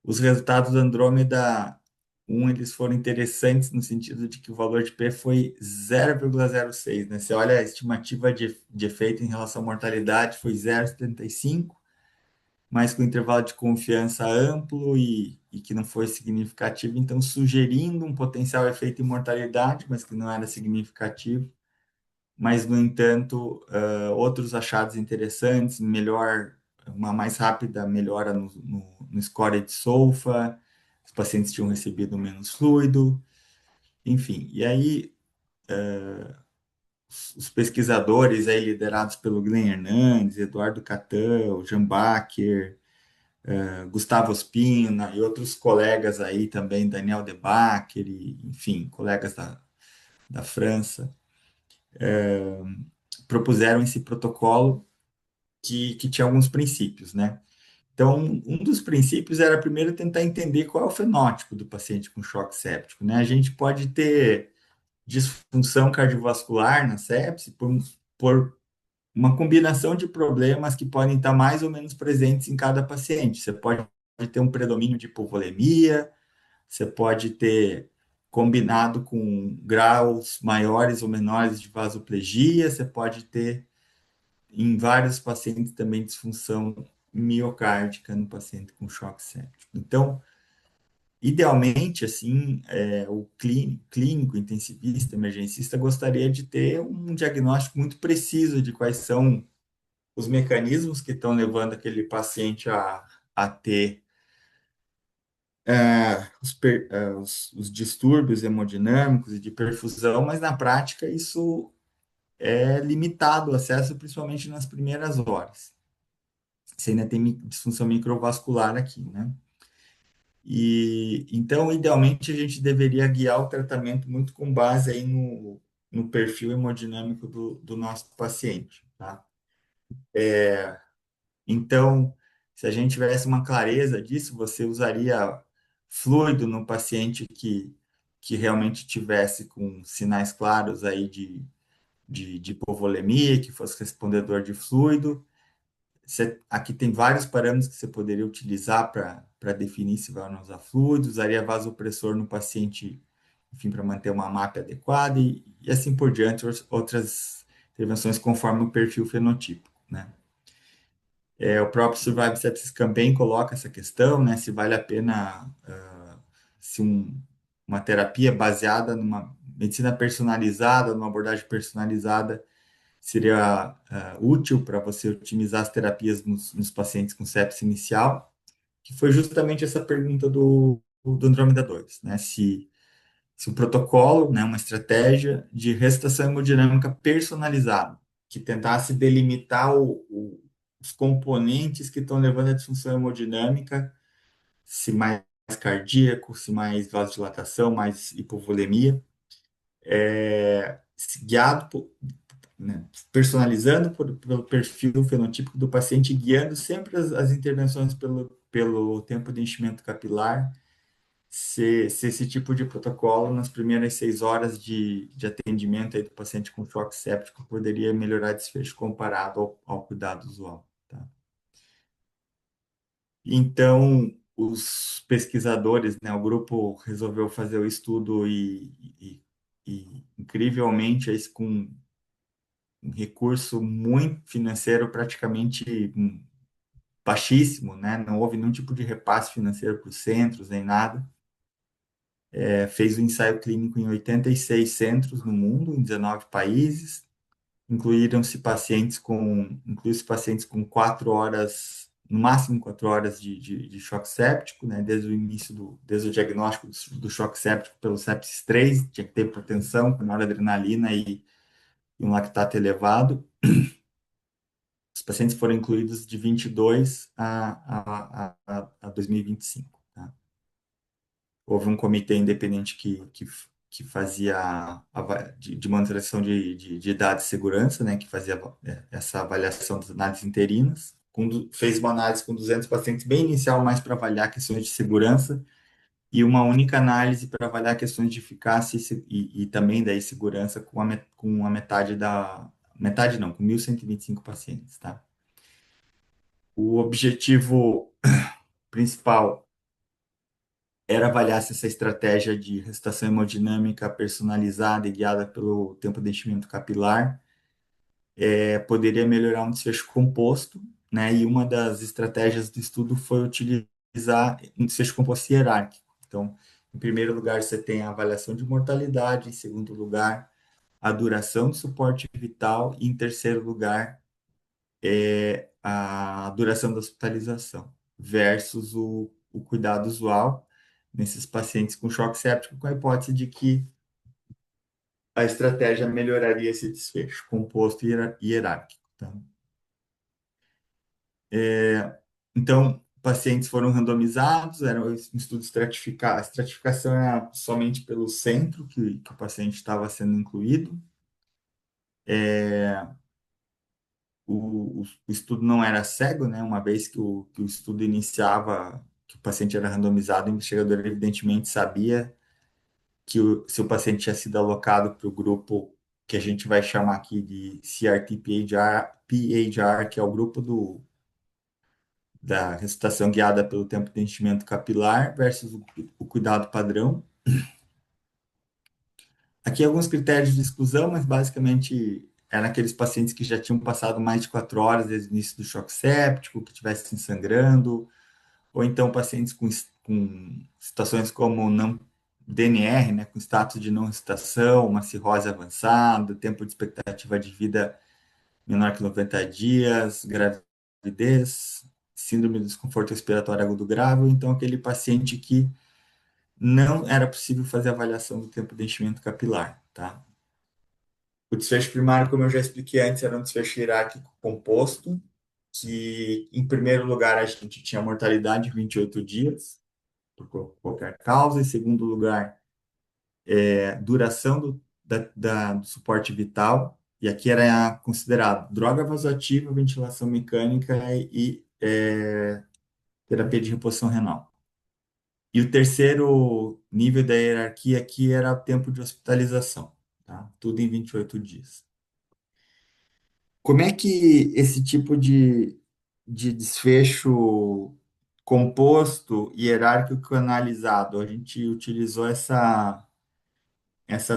Os resultados do Andrômeda 1 eles foram interessantes no sentido de que o valor de P foi 0,06, né? Você olha a estimativa de efeito em relação à mortalidade foi 0,75, mas com intervalo de confiança amplo e que não foi significativo, então sugerindo um potencial efeito em mortalidade, mas que não era significativo. Mas, no entanto, outros achados interessantes, uma mais rápida melhora no score de SOFA, os pacientes tinham recebido menos fluido, enfim. E aí, os pesquisadores aí liderados pelo Glenn Hernandes, Eduardo Catão, Jean Baker, Gustavo Spina e outros colegas aí também, Daniel Debacker, e, enfim, colegas da França, propuseram esse protocolo que tinha alguns princípios, né? Então, um dos princípios era primeiro tentar entender qual é o fenótipo do paciente com choque séptico, né? A gente pode ter disfunção cardiovascular na sepse por uma combinação de problemas que podem estar mais ou menos presentes em cada paciente. Você pode ter um predomínio de hipovolemia, você pode ter combinado com graus maiores ou menores de vasoplegia, você pode ter em vários pacientes também disfunção miocárdica no paciente com choque séptico. Então, idealmente, assim, o clínico, intensivista, emergencista gostaria de ter um diagnóstico muito preciso de quais são os mecanismos que estão levando aquele paciente a ter os distúrbios hemodinâmicos e de perfusão, mas na prática isso é limitado o acesso, principalmente nas primeiras horas. Você ainda tem disfunção microvascular aqui, né? E então, idealmente, a gente deveria guiar o tratamento muito com base aí no perfil hemodinâmico do nosso paciente, tá? Então, se a gente tivesse uma clareza disso, você usaria fluido no paciente que realmente tivesse com sinais claros aí de hipovolemia, que fosse respondedor de fluido. Aqui tem vários parâmetros que você poderia utilizar para definir se vai ou não usar fluido, usaria vasopressor no paciente, enfim, para manter uma MAP adequada e assim por diante, outras intervenções conforme o perfil fenotípico, né? O próprio Survival Sepsis Campaign coloca essa questão, né? Se vale a pena, se uma terapia baseada numa medicina personalizada, numa abordagem personalizada, seria útil para você otimizar as terapias nos pacientes com sepsis inicial, que foi justamente essa pergunta do Andrômeda 2, né? Se um protocolo, né, uma estratégia de ressuscitação hemodinâmica personalizada, que tentasse delimitar os componentes que estão levando à disfunção hemodinâmica, se mais cardíaco, se mais vasodilatação, mais hipovolemia, guiado né, personalizando pelo perfil fenotípico do paciente, guiando sempre as intervenções pelo tempo de enchimento capilar, se esse tipo de protocolo, nas primeiras 6 horas de atendimento aí do paciente com choque séptico, poderia melhorar desfecho comparado ao cuidado usual. Tá? Então, os pesquisadores, né, o grupo resolveu fazer o estudo e incrivelmente, com um recurso muito financeiro, praticamente baixíssimo, né? Não houve nenhum tipo de repasse financeiro para os centros, nem nada. Fez o ensaio clínico em 86 centros no mundo, em 19 países. Incluíram-se pacientes com 4 horas, no máximo 4 horas de choque séptico, né? Desde o diagnóstico do choque séptico pelo sepsis 3, tinha que ter hipertensão com noradrenalina e um lactato elevado. Os pacientes foram incluídos de 22 a 2025. Tá? Houve um comitê independente que fazia de monitoração de dados de segurança, né, que fazia essa avaliação das análises interinas, fez uma análise com 200 pacientes, bem inicial, mais para avaliar questões de segurança, e uma única análise para avaliar questões de eficácia e também daí segurança com a metade não, com 1.125 pacientes, tá? O objetivo principal era avaliar se essa estratégia de ressuscitação hemodinâmica personalizada e guiada pelo tempo de enchimento capilar poderia melhorar um desfecho composto, né? E uma das estratégias do estudo foi utilizar um desfecho composto hierárquico. Então, em primeiro lugar, você tem a avaliação de mortalidade, em segundo lugar, a duração do suporte vital, e em terceiro lugar, a duração da hospitalização, versus o cuidado usual nesses pacientes com choque séptico, com a hipótese de que a estratégia melhoraria esse desfecho composto e hierárquico. Tá? Então, pacientes foram randomizados, era um estudo estratificado, a estratificação era somente pelo centro que o paciente estava sendo incluído. O estudo não era cego, né? Uma vez que o estudo iniciava, que o paciente era randomizado, o investigador evidentemente sabia se o paciente tinha sido alocado para o grupo que a gente vai chamar aqui de CRT-PAHR, que é o grupo da ressuscitação guiada pelo tempo de enchimento capilar versus o cuidado padrão. Aqui alguns critérios de exclusão, mas basicamente eram aqueles pacientes que já tinham passado mais de 4 horas desde o início do choque séptico, que estivessem sangrando, ou então pacientes com situações como não DNR, né, com status de não ressuscitação, uma cirrose avançada, tempo de expectativa de vida menor que 90 dias, gravidez, síndrome do desconforto respiratório agudo grave, ou então aquele paciente que não era possível fazer avaliação do tempo de enchimento capilar, tá? O desfecho primário, como eu já expliquei antes, era um desfecho hierárquico composto, que, em primeiro lugar, a gente tinha mortalidade de 28 dias, por qualquer causa. Em segundo lugar, duração do suporte vital, e aqui era considerado droga vasoativa, ventilação mecânica e terapia de reposição renal. E o terceiro nível da hierarquia aqui era o tempo de hospitalização, tá? Tudo em 28 dias. Como é que esse tipo de desfecho composto e hierárquico analisado? A gente utilizou essa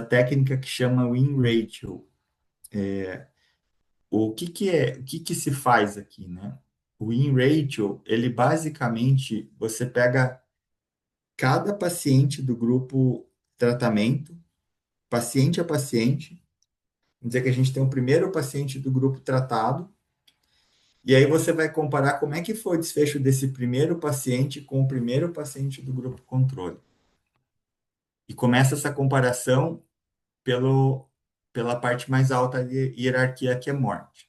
técnica que chama win ratio. o que que se faz aqui, né? O in-ratio, ele basicamente, você pega cada paciente do grupo tratamento, paciente a paciente, vamos dizer que a gente tem o primeiro paciente do grupo tratado, e aí você vai comparar como é que foi o desfecho desse primeiro paciente com o primeiro paciente do grupo controle. E começa essa comparação pela parte mais alta da hierarquia, que é morte.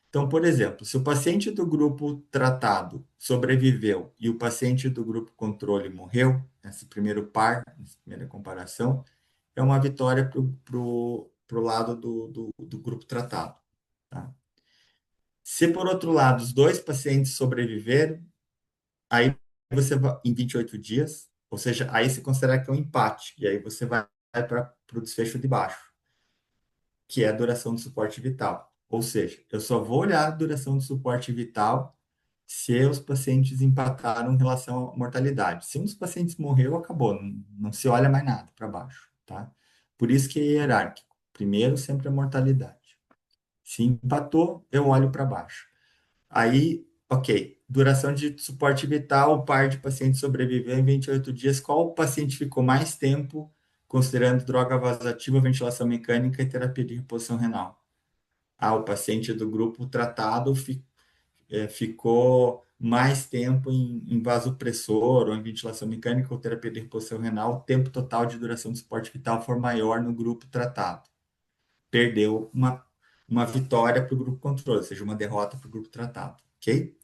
Então, por exemplo, se o paciente do grupo tratado sobreviveu e o paciente do grupo controle morreu, esse primeiro par, essa primeira comparação, é uma vitória para o lado do grupo tratado. Tá? Se, por outro lado, os dois pacientes sobreviveram, aí você vai em 28 dias, ou seja, aí se considera que é um empate, e aí você vai para o desfecho de baixo, que é a duração do suporte vital. Ou seja, eu só vou olhar a duração do suporte vital se os pacientes empataram em relação à mortalidade. Se um dos pacientes morreu, acabou, não se olha mais nada para baixo, tá? Por isso que é hierárquico. Primeiro, sempre a mortalidade. Se empatou, eu olho para baixo. Aí, ok, duração de suporte vital, o par de pacientes sobreviveu em 28 dias. Qual paciente ficou mais tempo, considerando droga vasoativa, ventilação mecânica e terapia de reposição renal? Ah, o paciente do grupo tratado ficou mais tempo em vasopressor ou em ventilação mecânica ou terapia de reposição renal. O tempo total de duração do suporte vital for maior no grupo tratado. Perdeu uma vitória para o grupo controle, ou seja, uma derrota para o grupo tratado, ok?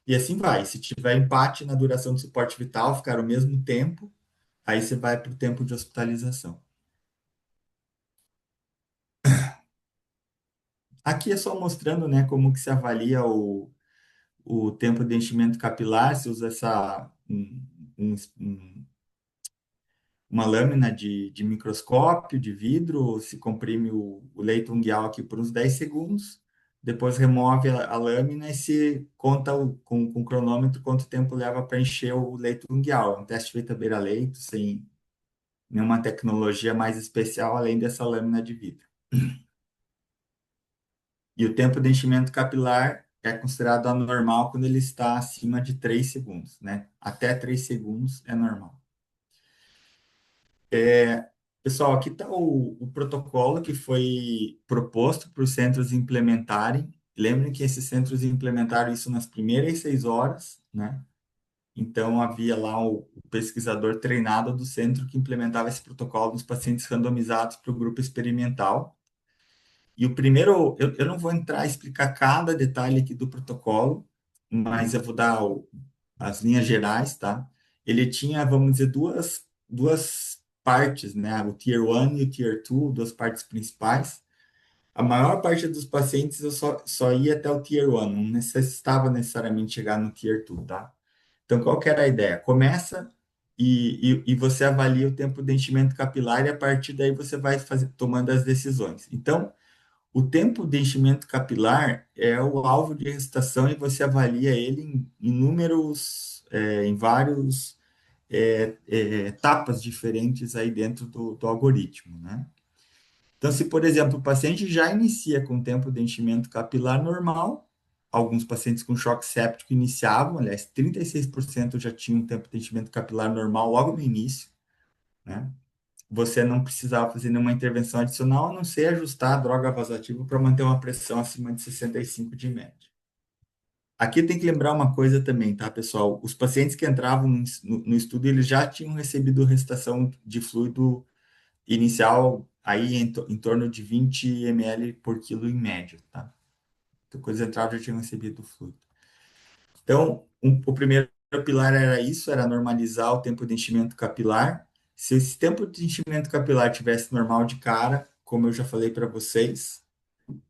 E assim vai. Se tiver empate na duração do suporte vital, ficar o mesmo tempo, aí você vai para o tempo de hospitalização. Aqui é só mostrando, né, como que se avalia o tempo de enchimento capilar, se usa uma lâmina de microscópio, de vidro, se comprime o leito unguial aqui por uns 10 segundos, depois remove a lâmina e se conta com o cronômetro quanto tempo leva para encher o leito unguial. É um teste feito à beira-leito, sem nenhuma tecnologia mais especial, além dessa lâmina de vidro. E o tempo de enchimento capilar é considerado anormal quando ele está acima de 3 segundos, né? Até 3 segundos é normal. Pessoal, aqui está o protocolo que foi proposto para os centros implementarem. Lembrem que esses centros implementaram isso nas primeiras 6 horas, né? Então, havia lá o pesquisador treinado do centro que implementava esse protocolo nos pacientes randomizados para o grupo experimental. E o primeiro, eu não vou entrar a explicar cada detalhe aqui do protocolo, mas eu vou dar as linhas gerais, tá? Ele tinha, vamos dizer, duas partes, né? O Tier 1 e o Tier 2, duas partes principais. A maior parte dos pacientes eu só ia até o Tier 1, não necessitava necessariamente chegar no Tier 2, tá? Então, qual que era a ideia? Começa e você avalia o tempo de enchimento capilar e a partir daí você vai tomando as decisões. Então, o tempo de enchimento capilar é o alvo de recitação e você avalia ele em números, em vários etapas diferentes aí dentro do algoritmo, né? Então, se, por exemplo, o paciente já inicia com tempo de enchimento capilar normal, alguns pacientes com choque séptico iniciavam, aliás, 36% já tinham tempo de enchimento capilar normal logo no início, né? Você não precisava fazer nenhuma intervenção adicional, a não ser ajustar a droga vasoativa para manter uma pressão acima de 65 de média. Aqui tem que lembrar uma coisa também, tá, pessoal? Os pacientes que entravam no estudo, eles já tinham recebido restação de fluido inicial aí em torno de 20 ml por quilo em média, tá? Então, quando eles entravam, já tinham recebido fluido. Então, o primeiro pilar era isso, era normalizar o tempo de enchimento capilar. Se esse tempo de enchimento capilar tivesse normal de cara, como eu já falei para vocês,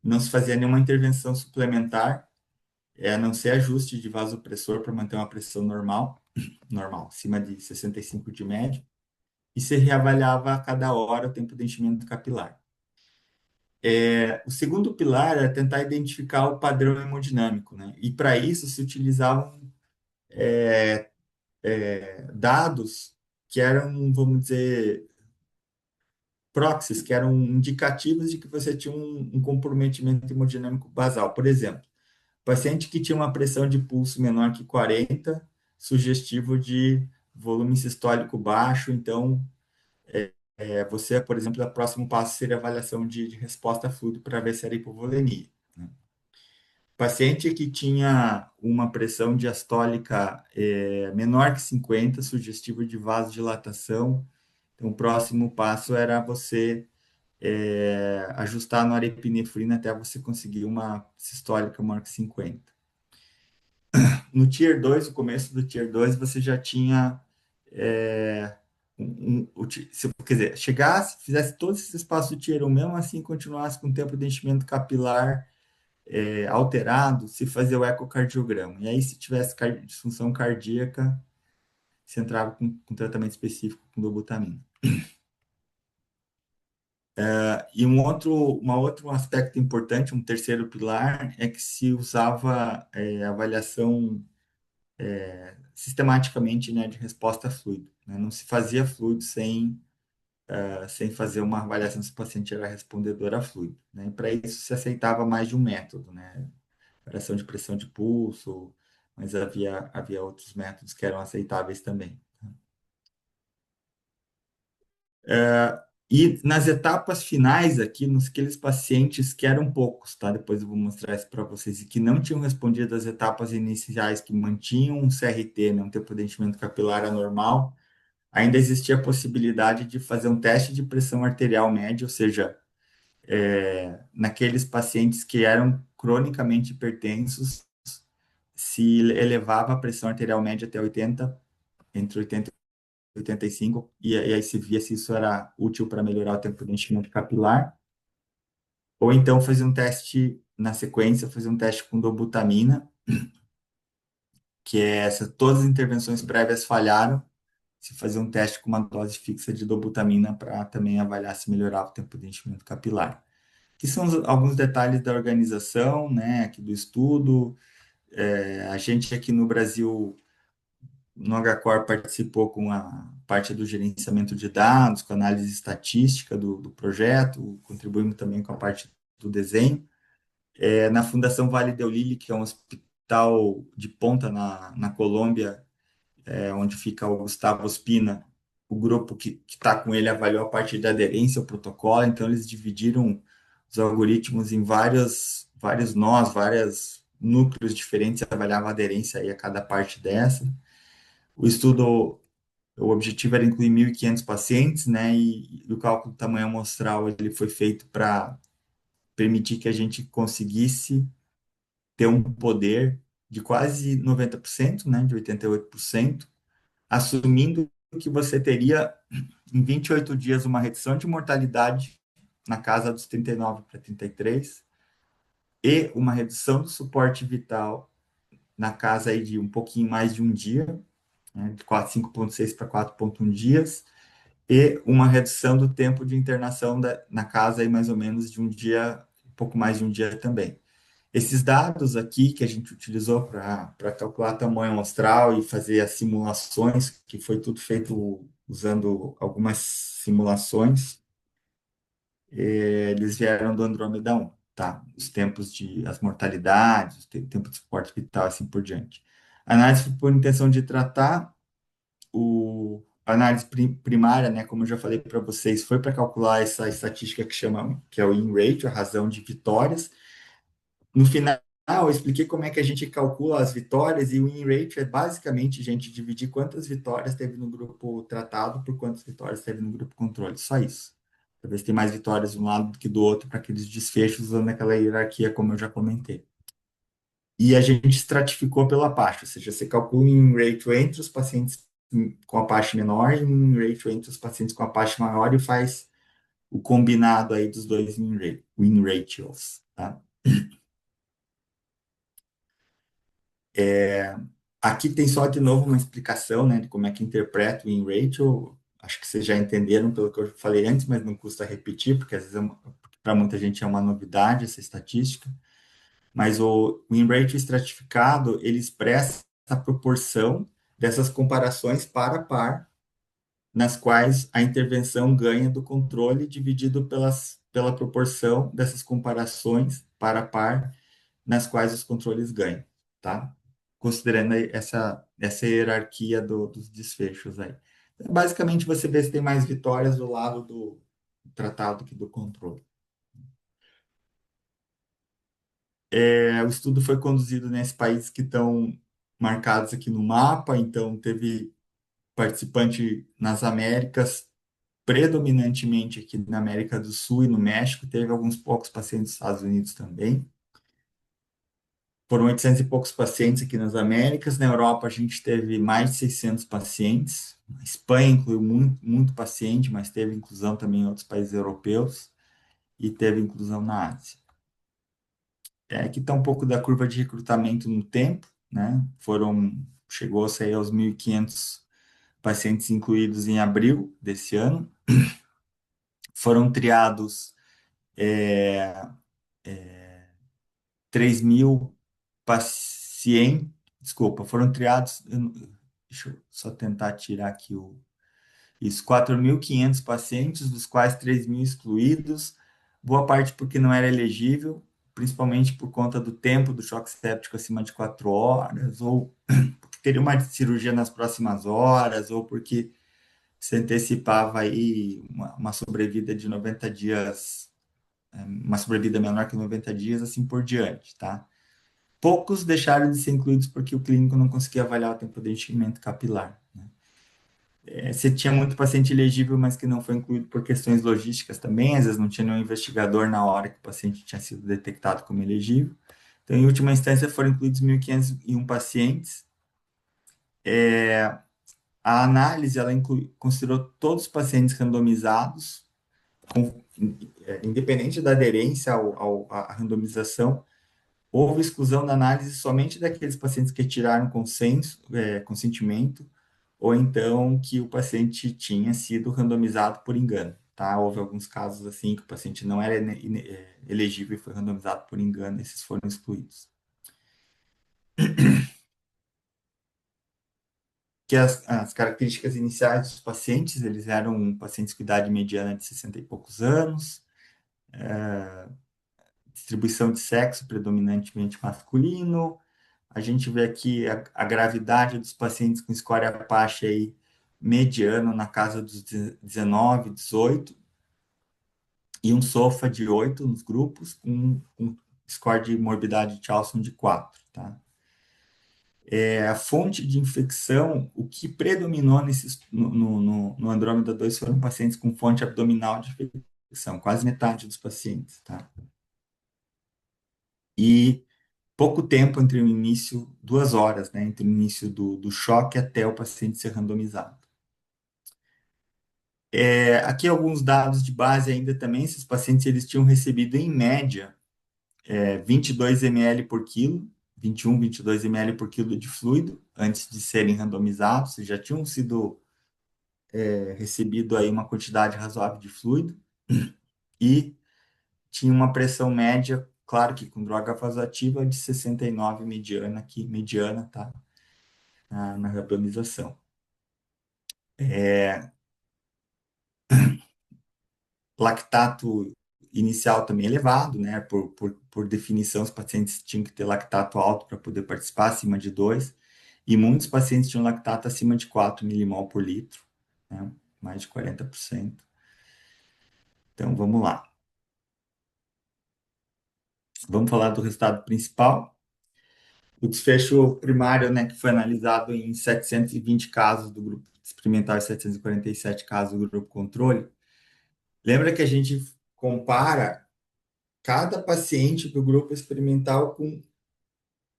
não se fazia nenhuma intervenção suplementar, a não ser ajuste de vasopressor para manter uma pressão normal, acima de 65 de média, e se reavaliava a cada hora o tempo de enchimento capilar. O segundo pilar é tentar identificar o padrão hemodinâmico, né? E para isso se utilizavam dados que eram, vamos dizer, proxies, que eram indicativos de que você tinha um comprometimento hemodinâmico basal. Por exemplo, paciente que tinha uma pressão de pulso menor que 40, sugestivo de volume sistólico baixo, então você, por exemplo, o próximo passo seria a avaliação de resposta a fluido para ver se era hipovolemia, né? Paciente que tinha uma pressão diastólica menor que 50, sugestivo de vasodilatação, então o próximo passo era você ajustar a norepinefrina até você conseguir uma sistólica maior que 50. No Tier 2, no começo do Tier 2, você já tinha quer dizer, chegasse, fizesse todos esses passos do Tier 1, mesmo assim continuasse com o tempo de enchimento capilar alterado, se fazia o ecocardiograma. E aí, se tivesse disfunção cardíaca, se entrava com tratamento específico com dobutamina. E outro aspecto importante, um terceiro pilar, é que se usava avaliação sistematicamente, né, de resposta a fluido, né? Não se fazia fluido sem fazer uma avaliação se o paciente era respondedor a fluido, né? Para isso se aceitava mais de um método, né? Avaliação de pressão de pulso, mas havia outros métodos que eram aceitáveis também. E nas etapas finais aqui, nos aqueles pacientes que eram poucos, tá? Depois eu vou mostrar isso para vocês, e que não tinham respondido às etapas iniciais, que mantinham um CRT, né, um tempo de enchimento capilar anormal, ainda existia a possibilidade de fazer um teste de pressão arterial média, ou seja, naqueles pacientes que eram cronicamente hipertensos, se elevava a pressão arterial média até 80, entre 80 e 85, e aí se via se isso era útil para melhorar o tempo de enchimento capilar, ou então fazer um teste na sequência, fazer um teste com dobutamina, que é todas as intervenções prévias falharam, se fazer um teste com uma dose fixa de dobutamina para também avaliar se melhorava o tempo de enchimento capilar. Que são alguns detalhes da organização, né, aqui do estudo. A gente aqui no Brasil, no HCOR, participou com a parte do gerenciamento de dados, com a análise estatística do projeto, contribuímos também com a parte do desenho. Na Fundação Vale del Lili, que é um hospital de ponta na Colômbia, onde fica o Gustavo Ospina, o grupo que está com ele avaliou a parte de aderência ao protocolo, então eles dividiram os algoritmos em vários nós, vários núcleos diferentes, avaliava a aderência aí a cada parte dessa. O estudo, o objetivo era incluir 1.500 pacientes, né, e o cálculo do tamanho amostral ele foi feito para permitir que a gente conseguisse ter um poder de quase 90%, né, de 88%, assumindo que você teria em 28 dias uma redução de mortalidade na casa dos 39 para 33 e uma redução do suporte vital na casa aí de um pouquinho mais de um dia, né, de 5,6 para 4,1 dias, e uma redução do tempo de internação na casa aí mais ou menos de um dia, um pouco mais de um dia também. Esses dados aqui que a gente utilizou para calcular tamanho amostral e fazer as simulações, que foi tudo feito usando algumas simulações, eles vieram do Andrômeda 1, tá? Os tempos as mortalidades, o tempo de suporte vital, assim por diante. A análise foi por intenção de tratar a análise primária, né, como eu já falei para vocês, foi para calcular essa estatística que é o win rate, a razão de vitórias. No final, eu expliquei como é que a gente calcula as vitórias, e o win rate é basicamente a gente dividir quantas vitórias teve no grupo tratado por quantas vitórias teve no grupo controle. Só isso. Talvez tem mais vitórias de um lado do que do outro para aqueles desfechos usando aquela hierarquia, como eu já comentei. E a gente estratificou pela Apache, ou seja, você calcula o win rate entre os pacientes com a Apache menor e o win rate entre os pacientes com a Apache maior e faz o combinado aí dos dois win ratios, tá? Aqui tem só de novo uma explicação, né, de como é que interpreta o win ratio. Acho que vocês já entenderam pelo que eu falei antes, mas não custa repetir, porque às vezes para muita gente é uma novidade essa estatística. Mas o win ratio estratificado, ele expressa a proporção dessas comparações par a par nas quais a intervenção ganha do controle dividido pela proporção dessas comparações par a par, nas quais os controles ganham, tá? Considerando aí essa hierarquia dos desfechos aí. Basicamente, você vê se tem mais vitórias do lado do tratado que do controle. O estudo foi conduzido nesses países que estão marcados aqui no mapa, então teve participante nas Américas, predominantemente aqui na América do Sul e no México, teve alguns poucos pacientes dos Estados Unidos também. Foram 800 e poucos pacientes aqui nas Américas. Na Europa, a gente teve mais de 600 pacientes. A Espanha incluiu muito, muito paciente, mas teve inclusão também em outros países europeus e teve inclusão na Ásia. Aqui está um pouco da curva de recrutamento no tempo, né? Chegou-se aí aos 1.500 pacientes incluídos em abril desse ano. Foram triados 3.000 pacientes, desculpa, foram triados, deixa eu só tentar tirar aqui isso, 4.500 pacientes, dos quais 3.000 excluídos, boa parte porque não era elegível, principalmente por conta do tempo do choque séptico acima de 4 horas, ou porque teria uma cirurgia nas próximas horas, ou porque se antecipava aí uma sobrevida de 90 dias, uma sobrevida menor que 90 dias, assim por diante, tá? Poucos deixaram de ser incluídos porque o clínico não conseguia avaliar o tempo de enchimento capilar, né? Você tinha muito paciente elegível, mas que não foi incluído por questões logísticas também, às vezes não tinha nenhum investigador na hora que o paciente tinha sido detectado como elegível. Então, em última instância, foram incluídos 1.501 pacientes. A análise, ela considerou todos os pacientes randomizados, independente da aderência à randomização. Houve exclusão da análise somente daqueles pacientes que tiraram consentimento, ou então que o paciente tinha sido randomizado por engano, tá? Houve alguns casos assim que o paciente não era elegível e foi randomizado por engano, esses foram excluídos. Que as características iniciais dos pacientes, eles eram pacientes com idade mediana de 60 e poucos anos, distribuição de sexo predominantemente masculino. A gente vê aqui a gravidade dos pacientes com score Apache aí, mediano na casa dos 19, 18, e um SOFA de 8 nos grupos, com um score de morbidade de Charlson de 4, tá? A fonte de infecção, o que predominou no Andrômeda 2 foram pacientes com fonte abdominal de infecção, quase metade dos pacientes, tá? E pouco tempo entre o início, 2 horas, né, entre o início do choque até o paciente ser randomizado. Aqui alguns dados de base ainda também, esses pacientes eles tinham recebido em média 22 ml por quilo, 21, 22 ml por quilo de fluido, antes de serem randomizados, já tinham sido recebido aí uma quantidade razoável de fluido, e tinha uma pressão média, claro que com droga vasoativa, de 69 mediana, tá? Na randomização. Lactato inicial também elevado, né? Por definição, os pacientes tinham que ter lactato alto para poder participar, acima de 2, e muitos pacientes tinham lactato acima de 4 milimol por litro, né? Mais de 40%. Então, vamos lá. Vamos falar do resultado principal. O desfecho primário, né, que foi analisado em 720 casos do grupo experimental e 747 casos do grupo controle. Lembra que a gente compara cada paciente do grupo experimental com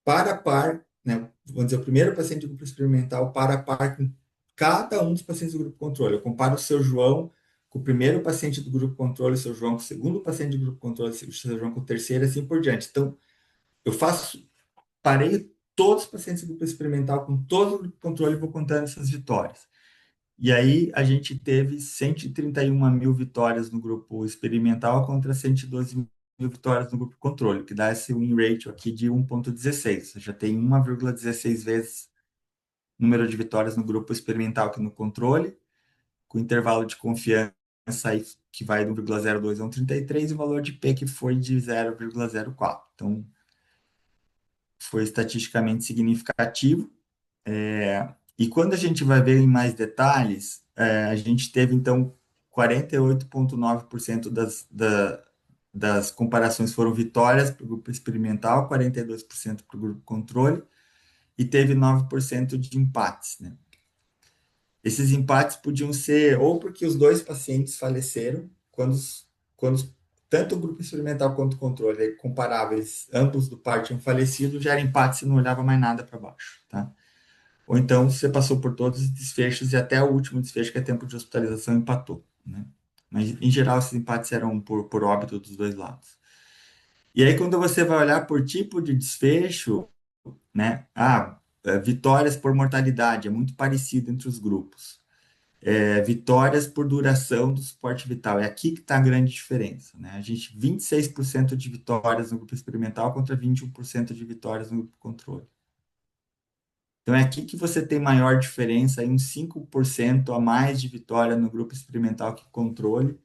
par a par, né? Vamos dizer, o primeiro paciente do grupo experimental par a par com cada um dos pacientes do grupo controle. Eu comparo o seu João com o primeiro paciente do grupo controle, o seu João com o segundo paciente do grupo controle, o seu João com o terceiro, assim por diante. Então, eu parei todos os pacientes do grupo experimental com todo o grupo controle e vou contando essas vitórias. E aí a gente teve 131 mil vitórias no grupo experimental contra 112 mil vitórias no grupo controle, que dá esse win ratio aqui de 1,16. Ou seja, tem 1,16 vezes o número de vitórias no grupo experimental que no controle, com intervalo de confiança aí que vai do 1,02 a 1,33 e o valor de P que foi de 0,04. Então, foi estatisticamente significativo. E quando a gente vai ver em mais detalhes, a gente teve, então, 48,9% das comparações foram vitórias para o grupo experimental, 42% para o grupo controle, e teve 9% de empates, né? Esses empates podiam ser ou porque os dois pacientes faleceram, quando tanto o grupo experimental quanto o controle é comparáveis, ambos do par tinham falecido, já era empate, você não olhava mais nada para baixo, tá? Ou então você passou por todos os desfechos e até o último desfecho, que é tempo de hospitalização, empatou, né? Mas, em geral, esses empates eram por óbito dos dois lados. E aí, quando você vai olhar por tipo de desfecho, né? Vitórias por mortalidade, é muito parecido entre os grupos. Vitórias por duração do suporte vital, é aqui que está a grande diferença, né? A gente, 26% de vitórias no grupo experimental contra 21% de vitórias no grupo controle. Então, é aqui que você tem maior diferença, aí uns 5% a mais de vitória no grupo experimental que controle,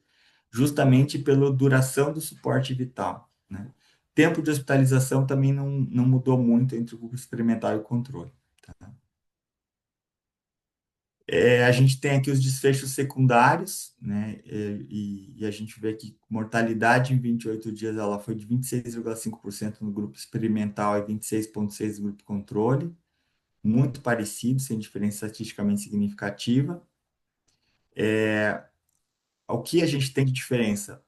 justamente pela duração do suporte vital, né? Tempo de hospitalização também não mudou muito entre o grupo experimental e o controle. Tá? A gente tem aqui os desfechos secundários, né? E a gente vê que mortalidade em 28 dias ela foi de 26,5% no grupo experimental e 26,6% no grupo controle. Muito parecido, sem diferença estatisticamente significativa. O que a gente tem de diferença?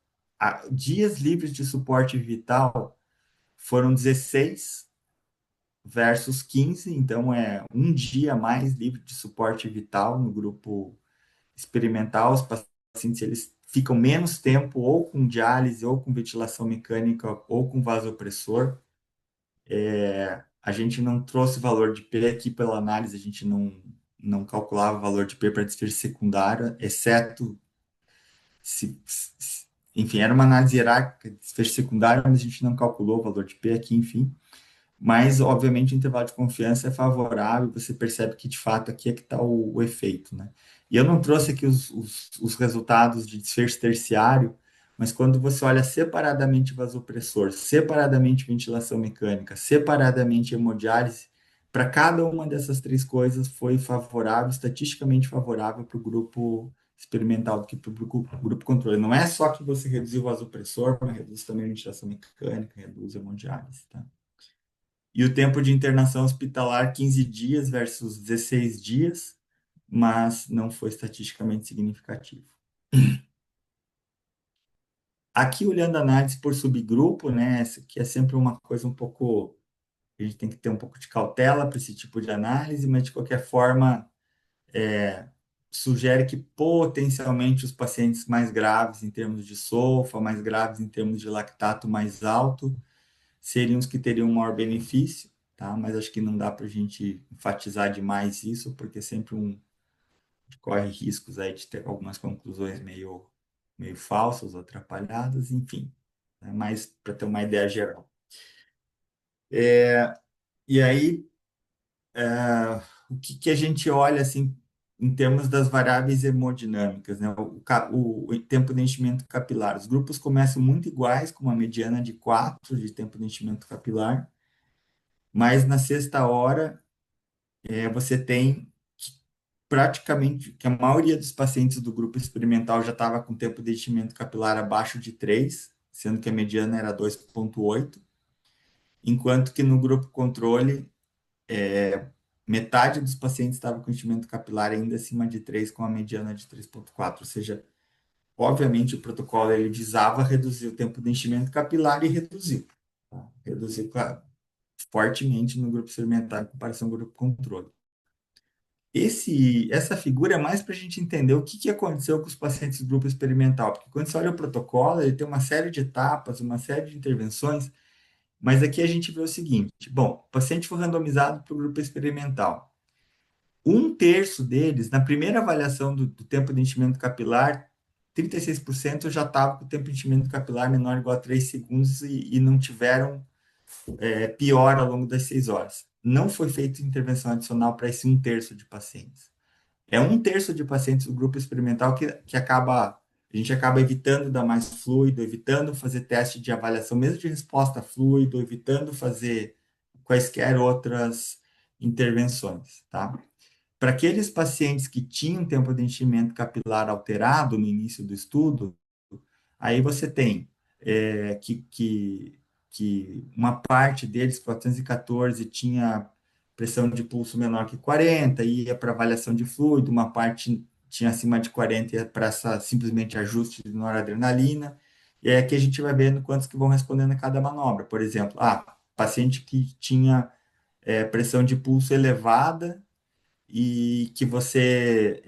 Dias livres de suporte vital foram 16 versus 15, então é um dia mais livre de suporte vital no grupo experimental. Os pacientes eles ficam menos tempo ou com diálise, ou com ventilação mecânica, ou com vasopressor. A gente não trouxe valor de P aqui pela análise, a gente não calculava valor de P para desfecho secundário, exceto enfim, era uma análise hierárquica de desfecho secundário, mas a gente não calculou o valor de P aqui, enfim. Mas, obviamente, o intervalo de confiança é favorável, você percebe que, de fato, aqui é que está o efeito, né? E eu não trouxe aqui os resultados de desfecho terciário, mas quando você olha separadamente vasopressor, separadamente ventilação mecânica, separadamente hemodiálise, para cada uma dessas três coisas foi favorável, estatisticamente favorável para o grupo experimental do que para o grupo controle. Não é só que você reduziu o vasopressor, mas reduz também a ventilação mecânica, reduz a hemodiálise, tá? E o tempo de internação hospitalar, 15 dias versus 16 dias, mas não foi estatisticamente significativo. Aqui, olhando a análise por subgrupo, né, essa aqui é sempre uma coisa um pouco... A gente tem que ter um pouco de cautela para esse tipo de análise, mas, de qualquer forma, sugere que, potencialmente, os pacientes mais graves em termos de SOFA, mais graves em termos de lactato mais alto, seriam os que teriam um maior benefício, tá? Mas acho que não dá para a gente enfatizar demais isso, porque sempre corre riscos aí de ter algumas conclusões meio falsas ou atrapalhadas, enfim, né? Mas para ter uma ideia geral. E aí, o que a gente olha, assim, em termos das variáveis hemodinâmicas, né? O tempo de enchimento capilar. Os grupos começam muito iguais, com uma mediana de 4 de tempo de enchimento capilar, mas na sexta hora, você tem praticamente que a maioria dos pacientes do grupo experimental já estava com tempo de enchimento capilar abaixo de 3, sendo que a mediana era 2,8, enquanto que no grupo controle, metade dos pacientes estava com enchimento capilar ainda acima de 3, com a mediana de 3,4. Ou seja, obviamente o protocolo ele visava reduzir o tempo de enchimento capilar e reduziu. Tá? Reduziu, claro, fortemente no grupo experimental em comparação ao grupo controle. Essa figura é mais para a gente entender o que aconteceu com os pacientes do grupo experimental, porque quando você olha o protocolo, ele tem uma série de etapas, uma série de intervenções, mas aqui a gente vê o seguinte: bom, o paciente foi randomizado para o grupo experimental. Um terço deles, na primeira avaliação do tempo de enchimento capilar, 36% já estavam com o tempo de enchimento capilar menor ou igual a 3 segundos e não tiveram pior ao longo das 6 horas. Não foi feita intervenção adicional para esse um terço de pacientes. É um terço de pacientes do grupo experimental que a gente acaba evitando dar mais fluido, evitando fazer teste de avaliação, mesmo de resposta a fluido, evitando fazer quaisquer outras intervenções, tá? Para aqueles pacientes que tinham tempo de enchimento capilar alterado no início do estudo, aí você tem que uma parte deles, 414, tinha pressão de pulso menor que 40, ia para avaliação de fluido, uma parte tinha acima de 40 ia para simplesmente ajuste de noradrenalina, e aí aqui a gente vai vendo quantos que vão respondendo a cada manobra. Por exemplo, paciente que tinha pressão de pulso elevada e que você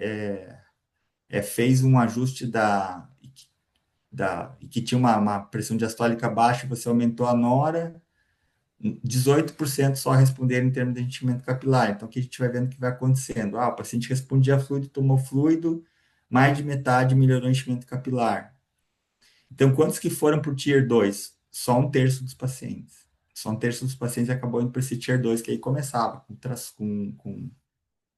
fez um ajuste e que tinha uma pressão diastólica baixa, você aumentou a nora, 18% só responderam em termos de enchimento capilar. Então, aqui a gente vai vendo o que vai acontecendo. O paciente respondia a fluido, tomou fluido, mais de metade melhorou o enchimento capilar. Então, quantos que foram para o Tier 2? Só um terço dos pacientes. Só um terço dos pacientes acabou indo para esse Tier 2, que aí começava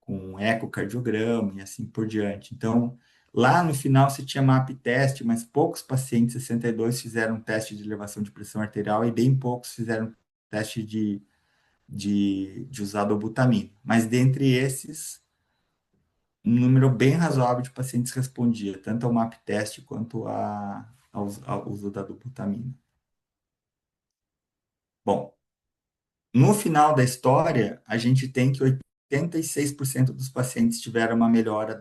com ecocardiograma e assim por diante. Então, lá no final você tinha MAP teste, mas poucos pacientes, 62, fizeram teste de elevação de pressão arterial e bem poucos fizeram teste de usar dobutamina. Mas dentre esses, um número bem razoável de pacientes respondia, tanto ao MAP teste quanto ao uso da dobutamina. Bom, no final da história, a gente tem que 86% dos pacientes tiveram uma melhora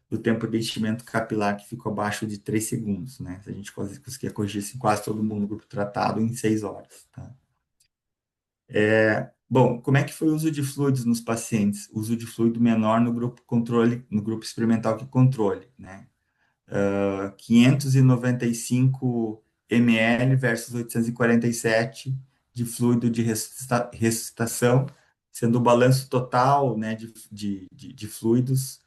do tempo de enchimento capilar que ficou abaixo de 3 segundos, né? A gente conseguia corrigir assim, quase todo mundo no grupo tratado em 6 horas, tá? Bom, como é que foi o uso de fluidos nos pacientes? Uso de fluido menor no grupo controle, no grupo experimental que controle, né? 595 ml versus 847 de fluido de ressuscitação, sendo o balanço total, né, de fluidos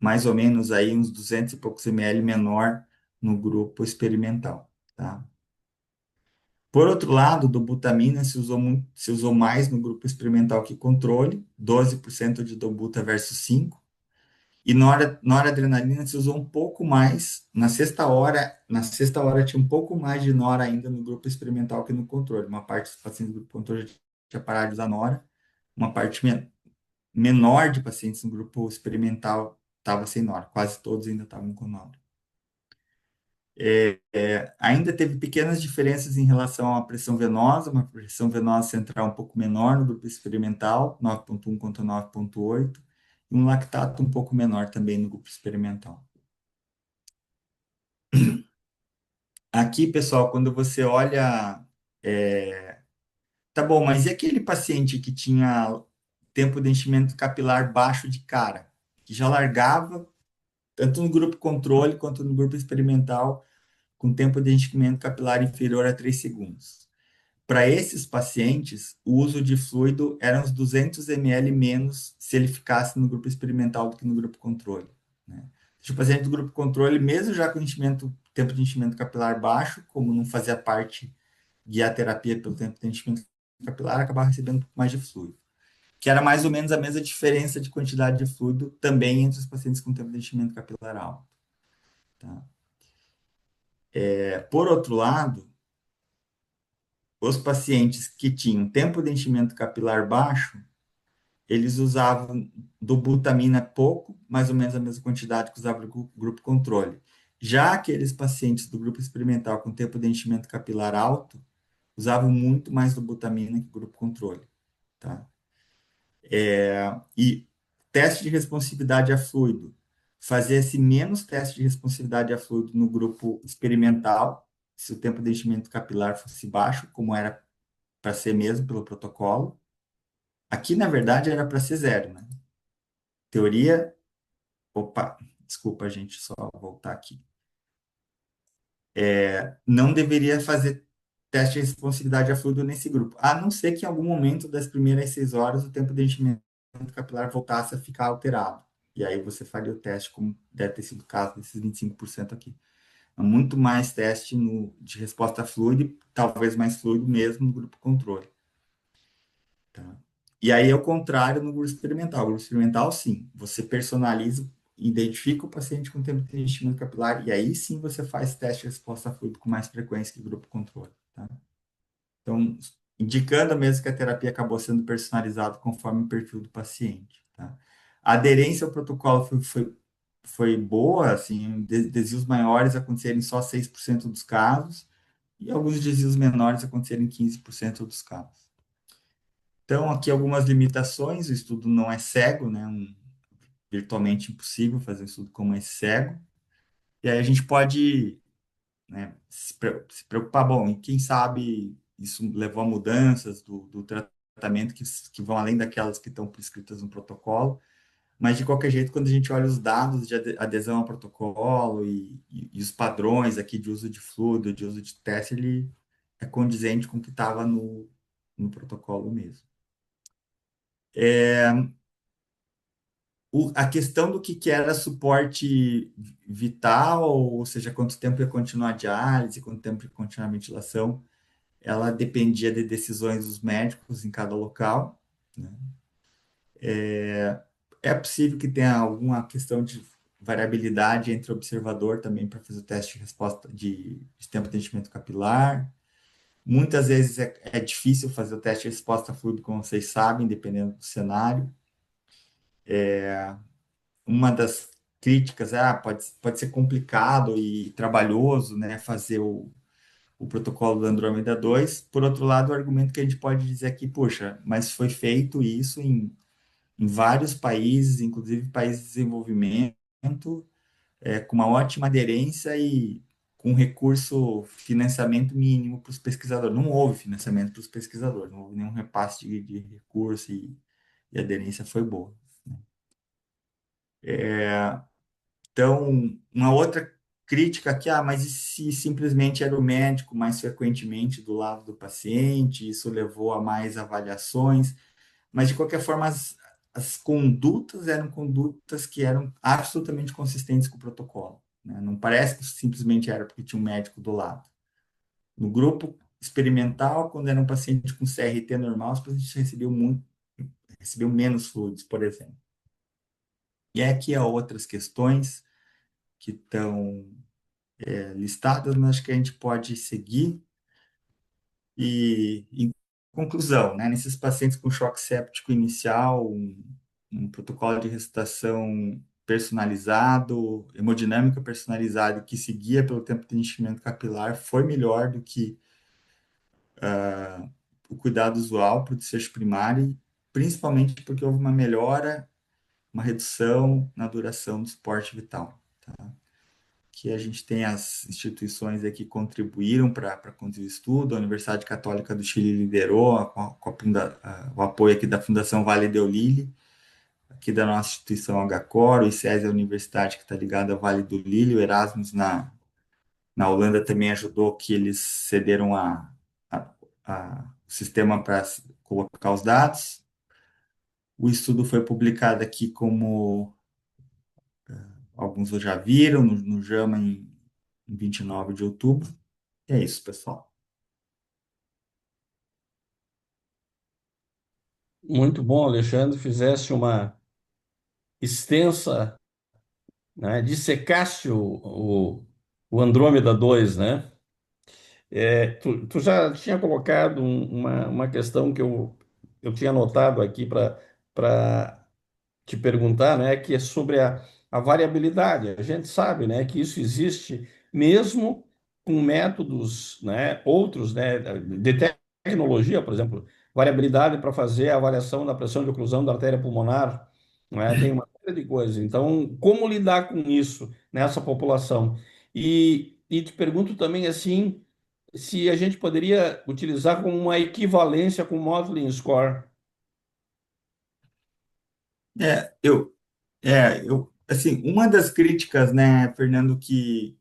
mais ou menos aí uns 200 e poucos ml menor no grupo experimental, tá? Por outro lado, dobutamina se usou mais no grupo experimental que controle, 12% de dobuta versus 5. E noradrenalina se usou um pouco mais. Na sexta hora tinha um pouco mais de nora ainda no grupo experimental que no controle. Uma parte dos pacientes do grupo controle já tinha parado de usar nora, uma parte menor de pacientes no grupo experimental estava sem nora. Quase todos ainda estavam com nora. Ainda teve pequenas diferenças em relação à pressão venosa, uma pressão venosa central um pouco menor no grupo experimental, 9,1 contra 9,8, e um lactato um pouco menor também no grupo experimental. Aqui, pessoal, quando você olha, tá bom, mas e aquele paciente que tinha tempo de enchimento capilar baixo de cara, que já largava, tanto no grupo controle quanto no grupo experimental, com tempo de enchimento capilar inferior a 3 segundos? Para esses pacientes, o uso de fluido era uns 200 ml menos se ele ficasse no grupo experimental do que no grupo controle, né? O paciente do grupo controle, mesmo já com tempo de enchimento capilar baixo, como não fazia parte guiar a terapia pelo tempo de enchimento capilar, acabava recebendo um pouco mais de fluido, que era mais ou menos a mesma diferença de quantidade de fluido também entre os pacientes com tempo de enchimento capilar alto, tá? Por outro lado, os pacientes que tinham tempo de enchimento capilar baixo, eles usavam dobutamina pouco, mais ou menos a mesma quantidade que usava o grupo controle. Já aqueles pacientes do grupo experimental com tempo de enchimento capilar alto, usavam muito mais dobutamina que o grupo controle, tá? E teste de responsividade a fluido. Fazia-se menos teste de responsividade a fluido no grupo experimental, se o tempo de enchimento capilar fosse baixo, como era para ser mesmo pelo protocolo. Aqui, na verdade, era para ser zero, né? Teoria. Opa, desculpa, gente, só voltar aqui. Não deveria fazer teste de responsividade a fluido nesse grupo, a não ser que em algum momento das primeiras 6 horas o tempo de enchimento capilar voltasse a ficar alterado. E aí você faria o teste, como deve ter sido o caso desses 25% aqui. Muito mais teste de resposta a fluido, talvez mais fluido mesmo no grupo controle, tá? E aí é o contrário no grupo experimental. O grupo experimental, sim, você personaliza, identifica o paciente com tempo de enchimento capilar, e aí sim você faz teste de resposta a fluido com mais frequência que o grupo controle, tá? Então, indicando mesmo que a terapia acabou sendo personalizada conforme o perfil do paciente, tá? A aderência ao protocolo foi boa, assim, desvios maiores aconteceram em só 6% dos casos, e alguns desvios menores aconteceram em 15% dos casos. Então, aqui algumas limitações, o estudo não é cego, né? Virtualmente impossível fazer um estudo como esse cego. E aí a gente pode, né, se preocupar, bom, e quem sabe isso levou a mudanças do tratamento que vão além daquelas que estão prescritas no protocolo, mas de qualquer jeito, quando a gente olha os dados de adesão ao protocolo e os padrões aqui de uso de fluido, de uso de teste, ele é condizente com o que estava no protocolo mesmo. A questão do que era suporte vital, ou seja, quanto tempo ia continuar a diálise, quanto tempo ia continuar a ventilação, ela dependia de decisões dos médicos em cada local, né? É possível que tenha alguma questão de variabilidade entre o observador também para fazer o teste de resposta de tempo de enchimento capilar. Muitas vezes é difícil fazer o teste de resposta a fluido, como vocês sabem, dependendo do cenário. Uma das críticas é, pode ser complicado e trabalhoso, né, fazer o protocolo do Andrômeda 2. Por outro lado, o argumento que a gente pode dizer aqui, poxa, mas foi feito isso em vários países, inclusive países de desenvolvimento, com uma ótima aderência e com recurso, financiamento mínimo para os pesquisadores. Não houve financiamento para os pesquisadores, não houve nenhum repasse de recurso e a aderência foi boa. Então, uma outra crítica aqui, mas e se simplesmente era o médico mais frequentemente do lado do paciente, isso levou a mais avaliações, mas de qualquer forma as condutas eram condutas que eram absolutamente consistentes com o protocolo, né? Não parece que simplesmente era porque tinha um médico do lado. No grupo experimental, quando era um paciente com CRT normal, os pacientes recebiam menos fluidos, por exemplo. E aqui há outras questões que estão listadas, mas acho que a gente pode seguir. E, em conclusão, né, nesses pacientes com choque séptico inicial, um protocolo de ressuscitação personalizado, hemodinâmica personalizada, que seguia pelo tempo de enchimento capilar, foi melhor do que o cuidado usual para o desfecho primário, principalmente porque houve uma melhora, uma redução na duração do suporte vital. Tá? Que a gente tem as instituições aqui que contribuíram para conduzir o estudo. A Universidade Católica do Chile liderou o apoio aqui da Fundação Vale do Lille, aqui da nossa instituição HCOR, o ICES é a universidade que está ligada ao Vale do Lille, o Erasmus na Holanda também ajudou, que eles cederam o sistema para colocar os dados. O estudo foi publicado aqui como alguns já viram, no JAMA em 29 de outubro. E é isso, pessoal. Muito bom, Alexandre. Fizeste uma extensa, né, dissecaste o Andrômeda 2, né? Tu já tinha colocado uma questão que eu tinha anotado aqui para te perguntar, né, que é sobre a variabilidade. A gente sabe, né, que isso existe mesmo com métodos, né, outros, né, de tecnologia, por exemplo, variabilidade para fazer a avaliação da pressão de oclusão da artéria pulmonar, né, tem uma série de coisas. Então, como lidar com isso nessa população? E te pergunto também assim, se a gente poderia utilizar como uma equivalência com o Modeling Score. Assim, uma das críticas, né, Fernando, que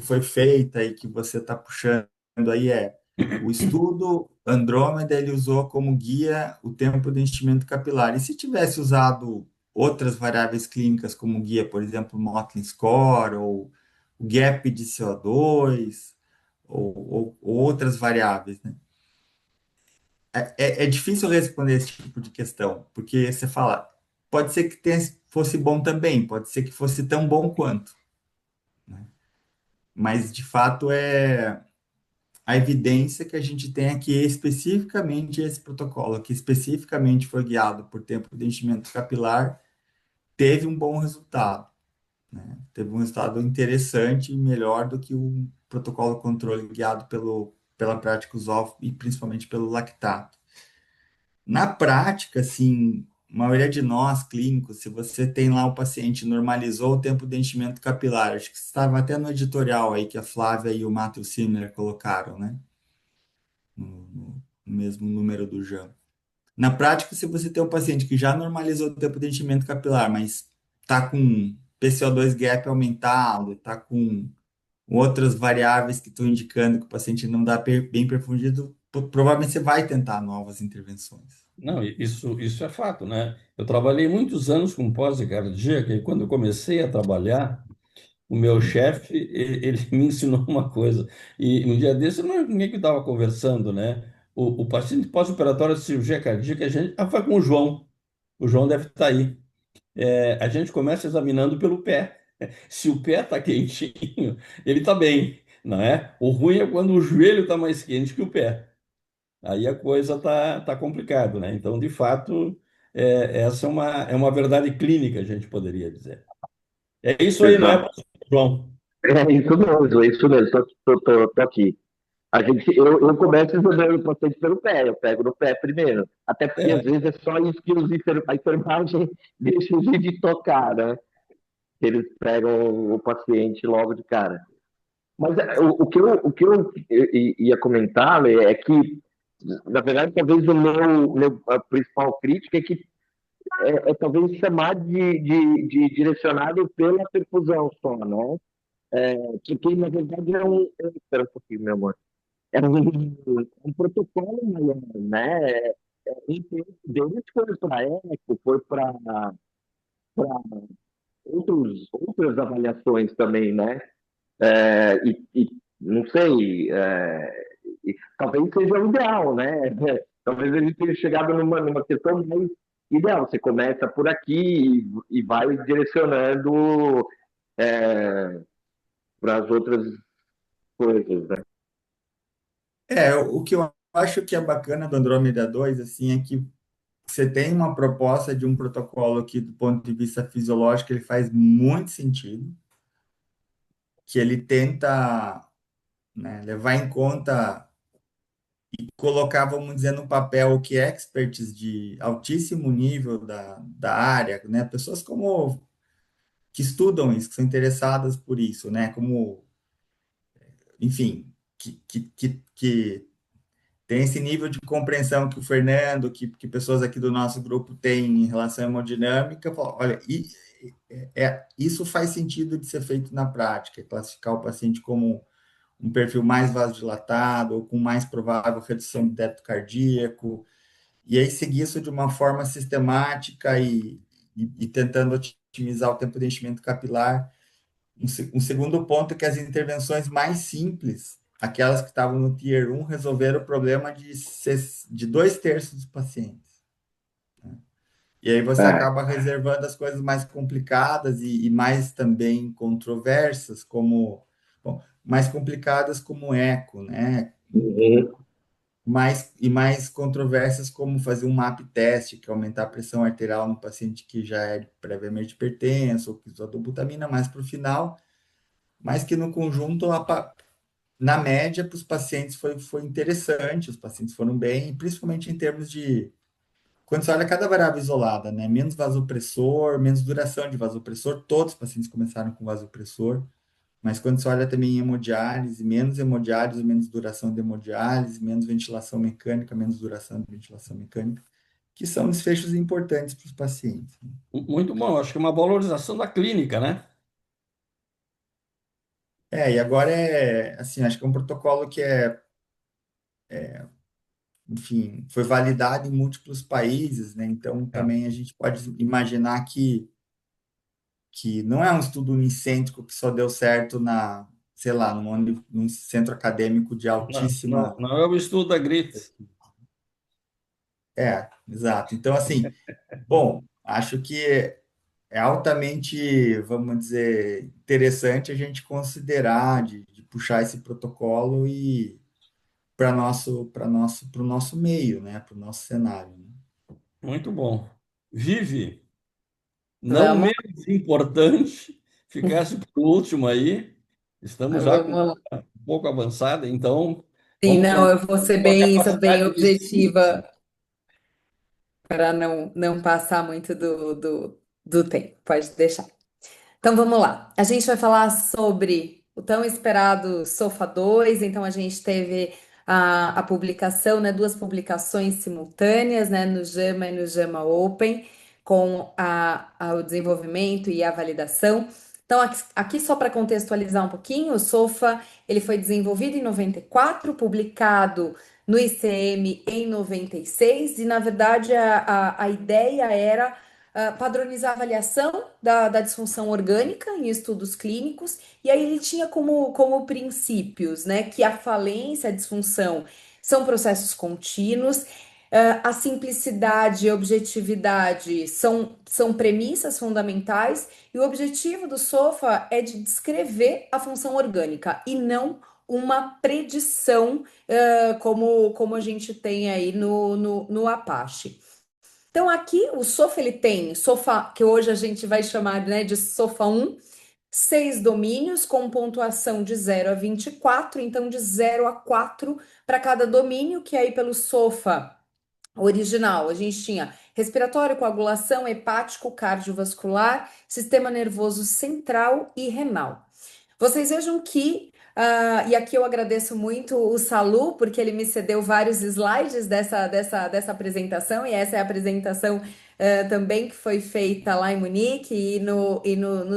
foi feita e que você está puxando aí o estudo Andrômeda, ele usou como guia o tempo de enchimento capilar. E se tivesse usado outras variáveis clínicas como guia, por exemplo, o Motley Score ou o gap de CO2 ou outras variáveis, né? é difícil responder esse tipo de questão, porque você fala, pode ser que fosse bom também, pode ser que fosse tão bom quanto, né? Mas de fato é a evidência que a gente tem aqui especificamente esse protocolo, que especificamente foi guiado por tempo de enchimento capilar, teve um bom resultado, né? Teve um resultado interessante e melhor do que o protocolo controle guiado pela prática usual e principalmente pelo lactato. Na prática, assim, a maioria de nós clínicos, se você tem lá o paciente normalizou o tempo de enchimento capilar, acho que estava até no editorial aí que a Flávia e o Matheus Simmer colocaram, né? No mesmo número do JAM. Na prática, se você tem um paciente que já normalizou o tempo de enchimento capilar, mas está com PCO2 gap aumentado, está com outras variáveis que estão indicando que o paciente não dá bem perfundido, provavelmente você vai tentar novas intervenções. Não, isso é fato, né? Eu trabalhei muitos anos com pós cardíaca e quando eu comecei a trabalhar, o meu chefe, ele me ensinou uma coisa. E um dia desse, não é ninguém que estava conversando, né? O paciente pós-operatório de cirurgia cardíaca, a gente, foi com o João. O João deve estar aí. A gente começa examinando pelo pé. Se o pé está quentinho, ele está bem, não é? O ruim é quando o joelho está mais quente que o pé. Aí a coisa tá complicado, né? Então, de fato, essa é uma verdade clínica, a gente poderia dizer. É isso aí, não é, Exato. pastor João? É isso mesmo, tô aqui. Eu começo examinando o paciente pelo pé, eu pego no pé primeiro. Até porque às É, vezes é só isso que a enfermagem deixa de tocar, né? Eles pegam o paciente logo de cara. Mas o que eu ia comentar, Lê, é que, na verdade, talvez o meu a principal crítica é que talvez chamar de direcionado pela perfusão só, né? Que na verdade espera um pouquinho, meu amor. É um protocolo maior, né? Um deles foi para ECO, foi para outras avaliações também, né? E não sei, talvez seja o ideal, né? Talvez a gente tenha chegado numa questão mais ideal. Você começa por aqui e vai direcionando para as outras coisas, né? O que eu acho que é bacana do Andrômeda 2 assim, é que você tem uma proposta de um protocolo que, do ponto de vista fisiológico, ele faz muito sentido, que ele tenta, né, levar em conta e colocar, vamos dizer, no papel o que experts de altíssimo nível da área, né, pessoas como que estudam isso, que são interessadas por isso, né, como, enfim, que tem esse nível de compreensão que o Fernando, que pessoas aqui do nosso grupo têm em relação à hemodinâmica, fala, olha, isso faz sentido de ser feito na prática, classificar o paciente como um perfil mais vasodilatado ou com mais provável redução de débito cardíaco, e aí seguir isso de uma forma sistemática e tentando otimizar o tempo de enchimento capilar. Um segundo ponto é que as intervenções mais simples, aquelas que estavam no Tier 1, resolveram o problema de dois terços dos pacientes. E aí você É. acaba reservando as coisas mais complicadas e mais também controversas, como, bom, mais complicadas como eco, né? Uhum. Mais controversas como fazer um MAP teste, que é aumentar a pressão arterial no paciente que já é previamente hipertenso, ou que usou dobutamina, mais para o final, mas que no conjunto, na média, para os pacientes foi interessante, os pacientes foram bem, principalmente em termos de, quando você olha cada variável isolada, né? Menos vasopressor, menos duração de vasopressor, todos os pacientes começaram com vasopressor, mas quando você olha também em hemodiálise, menos duração de hemodiálise, menos ventilação mecânica, menos duração de ventilação mecânica, que são desfechos importantes para os pacientes. muito bom. Acho que é uma valorização da clínica, né? E agora assim, acho que é um protocolo que enfim, foi validado em múltiplos países, né? Então É. também a gente pode imaginar que não é um estudo unicêntrico que só deu certo sei lá, num centro acadêmico de Não, não, altíssima. não é o estudo da GRIT. exato. Então, assim, bom, acho que é altamente, vamos dizer, interessante a gente considerar de puxar esse protocolo e para o nosso meio, né? Para o nosso cenário, né? Muito bom. Vive, não Vamos, menos importante, ficasse por último aí. Estamos já com vamos. um pouco avançada, então Sim, vamos não, contar eu vou com a ser tua bem capacidade de síntese. objetiva para não passar muito do tempo. Pode deixar. Então vamos lá. A gente vai falar sobre o tão esperado Sofa 2. Então a gente teve a publicação, né, duas publicações simultâneas, né, no JAMA e no JAMA Open, com o desenvolvimento e a validação. Então aqui só para contextualizar um pouquinho, o Sofa ele foi desenvolvido em 94, publicado no ICM em 96 e na verdade a ideia era padronizar a avaliação da disfunção orgânica em estudos clínicos, e aí ele tinha como princípios, né, que a falência, a disfunção são processos contínuos, a simplicidade e a objetividade são premissas fundamentais, e o objetivo do SOFA é de descrever a função orgânica e não uma predição, como a gente tem aí no Apache. Então aqui o Sofa ele tem Sofa, que hoje a gente vai chamar, né, de Sofa 1, 6 domínios com pontuação de 0 a 24, então de 0 a 4 para cada domínio, que aí pelo Sofa original a gente tinha respiratório, coagulação, hepático, cardiovascular, sistema nervoso central e renal. Vocês vejam que, e aqui eu agradeço muito o Salu, porque ele me cedeu vários slides dessa apresentação, e essa é a apresentação também que foi feita lá em Munique e no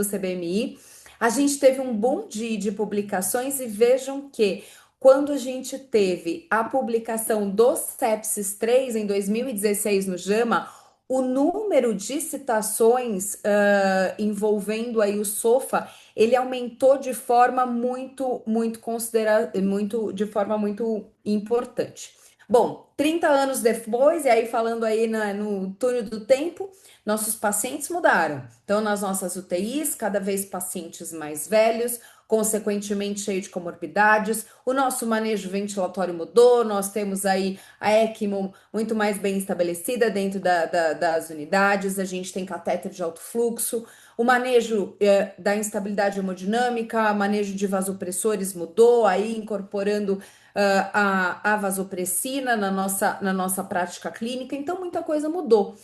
CBMI. A gente teve um boom de publicações, e vejam que quando a gente teve a publicação do Sepsis 3 em 2016 no JAMA, o número de citações envolvendo aí o SOFA ele aumentou de forma de forma muito importante. Bom, 30 anos depois, e aí falando aí no túnel do tempo, nossos pacientes mudaram. Então, nas nossas UTIs, cada vez pacientes mais velhos, consequentemente cheio de comorbidades, o nosso manejo ventilatório mudou, nós temos aí a ECMO muito mais bem estabelecida dentro das unidades, a gente tem catéter de alto fluxo, o manejo da instabilidade hemodinâmica, manejo de vasopressores mudou, aí incorporando a vasopressina na nossa prática clínica, então muita coisa mudou.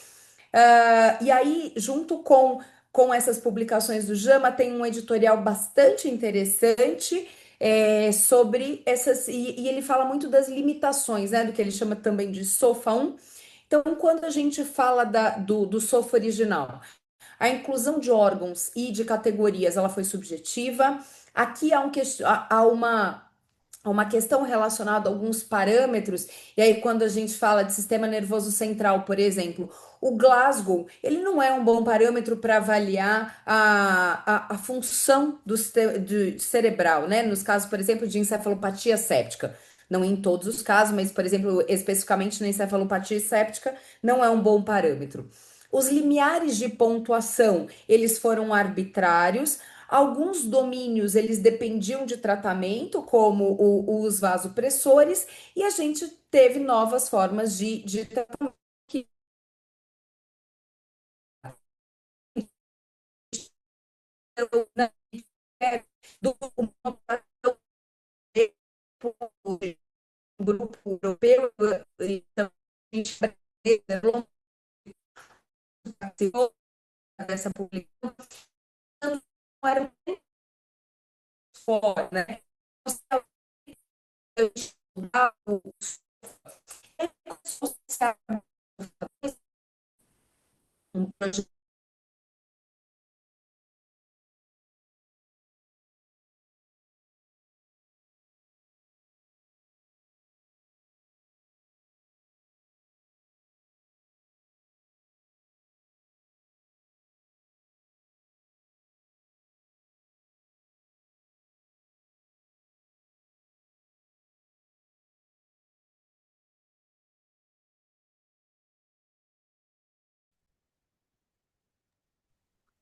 E aí, junto com essas publicações do JAMA, tem um editorial bastante interessante sobre essas, e ele fala muito das limitações, né, do que ele chama também de SOFA 1. Então, quando a gente fala do SOFA original, a inclusão de órgãos e de categorias, ela foi subjetiva. Aqui há uma questão relacionada a alguns parâmetros, e aí quando a gente fala de sistema nervoso central, por exemplo, o Glasgow, ele não é um bom parâmetro para avaliar a função cerebral, né? Nos casos, por exemplo, de encefalopatia séptica. Não em todos os casos, mas, por exemplo, especificamente na encefalopatia séptica, não é um bom parâmetro. Os limiares de pontuação, eles foram arbitrários. Alguns domínios, eles dependiam de tratamento, como os vasopressores, e a gente teve novas formas de tratamento que do grupo europeu, então, a gente participou dessa publicação, não era muito forte, né? Eu estudava um projeto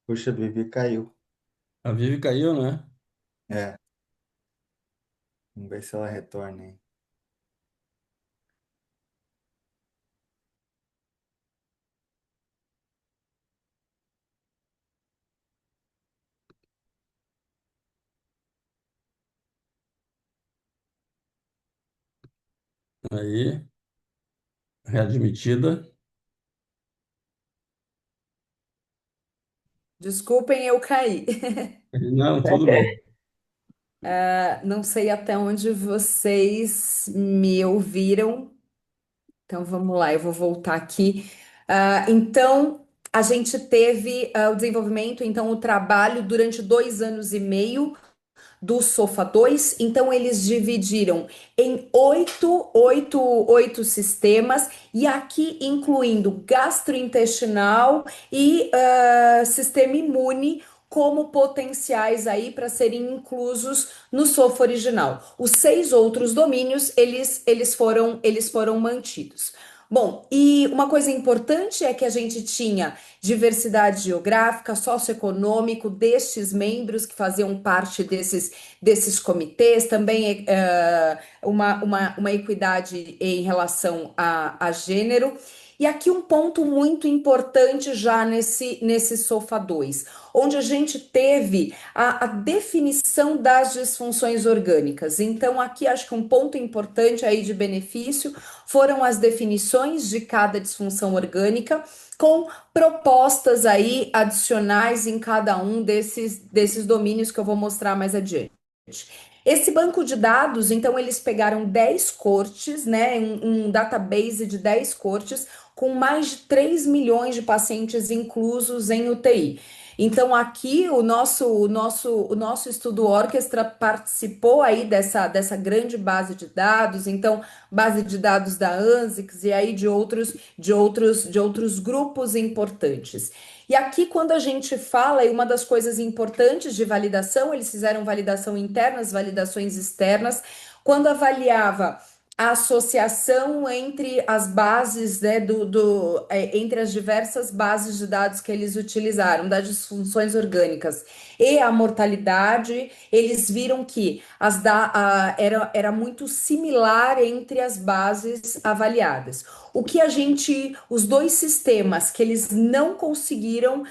Puxa, a Vivi caiu. A Vivi caiu, né? É, vamos ver se ela retorna aí. Aí, readmitida. Desculpem, eu caí. Não, tudo bem. Não sei até onde vocês me ouviram. Então vamos lá, eu vou voltar aqui. Então, a gente teve o desenvolvimento, então, o trabalho durante 2 anos e meio do Sofa 2. Então, eles dividiram em oito sistemas, e aqui incluindo gastrointestinal e sistema imune como potenciais aí para serem inclusos no Sofa original. Os 6 outros domínios, eles foram mantidos. Bom, e uma coisa importante é que a gente tinha diversidade geográfica, socioeconômico destes membros que faziam parte desses comitês, também uma equidade em relação a gênero. E aqui um ponto muito importante já nesse SOFA 2, onde a gente teve a definição das disfunções orgânicas. Então, aqui acho que um ponto importante aí de benefício foram as definições de cada disfunção orgânica, com propostas aí adicionais em cada um desses domínios que eu vou mostrar mais adiante. Esse banco de dados, então, eles pegaram 10 cortes, né? Um database de 10 cortes, com mais de 3 milhões de pacientes inclusos em UTI. Então, aqui o nosso estudo Orquestra participou aí dessa grande base de dados, então, base de dados da ANSICS e aí de outros grupos importantes. E aqui, quando a gente fala, e uma das coisas importantes de validação, eles fizeram validação interna, as validações externas, quando avaliava a associação entre as bases, né, entre as diversas bases de dados que eles utilizaram, das disfunções orgânicas e a mortalidade, eles viram que era muito similar entre as bases avaliadas. Os dois sistemas que eles não conseguiram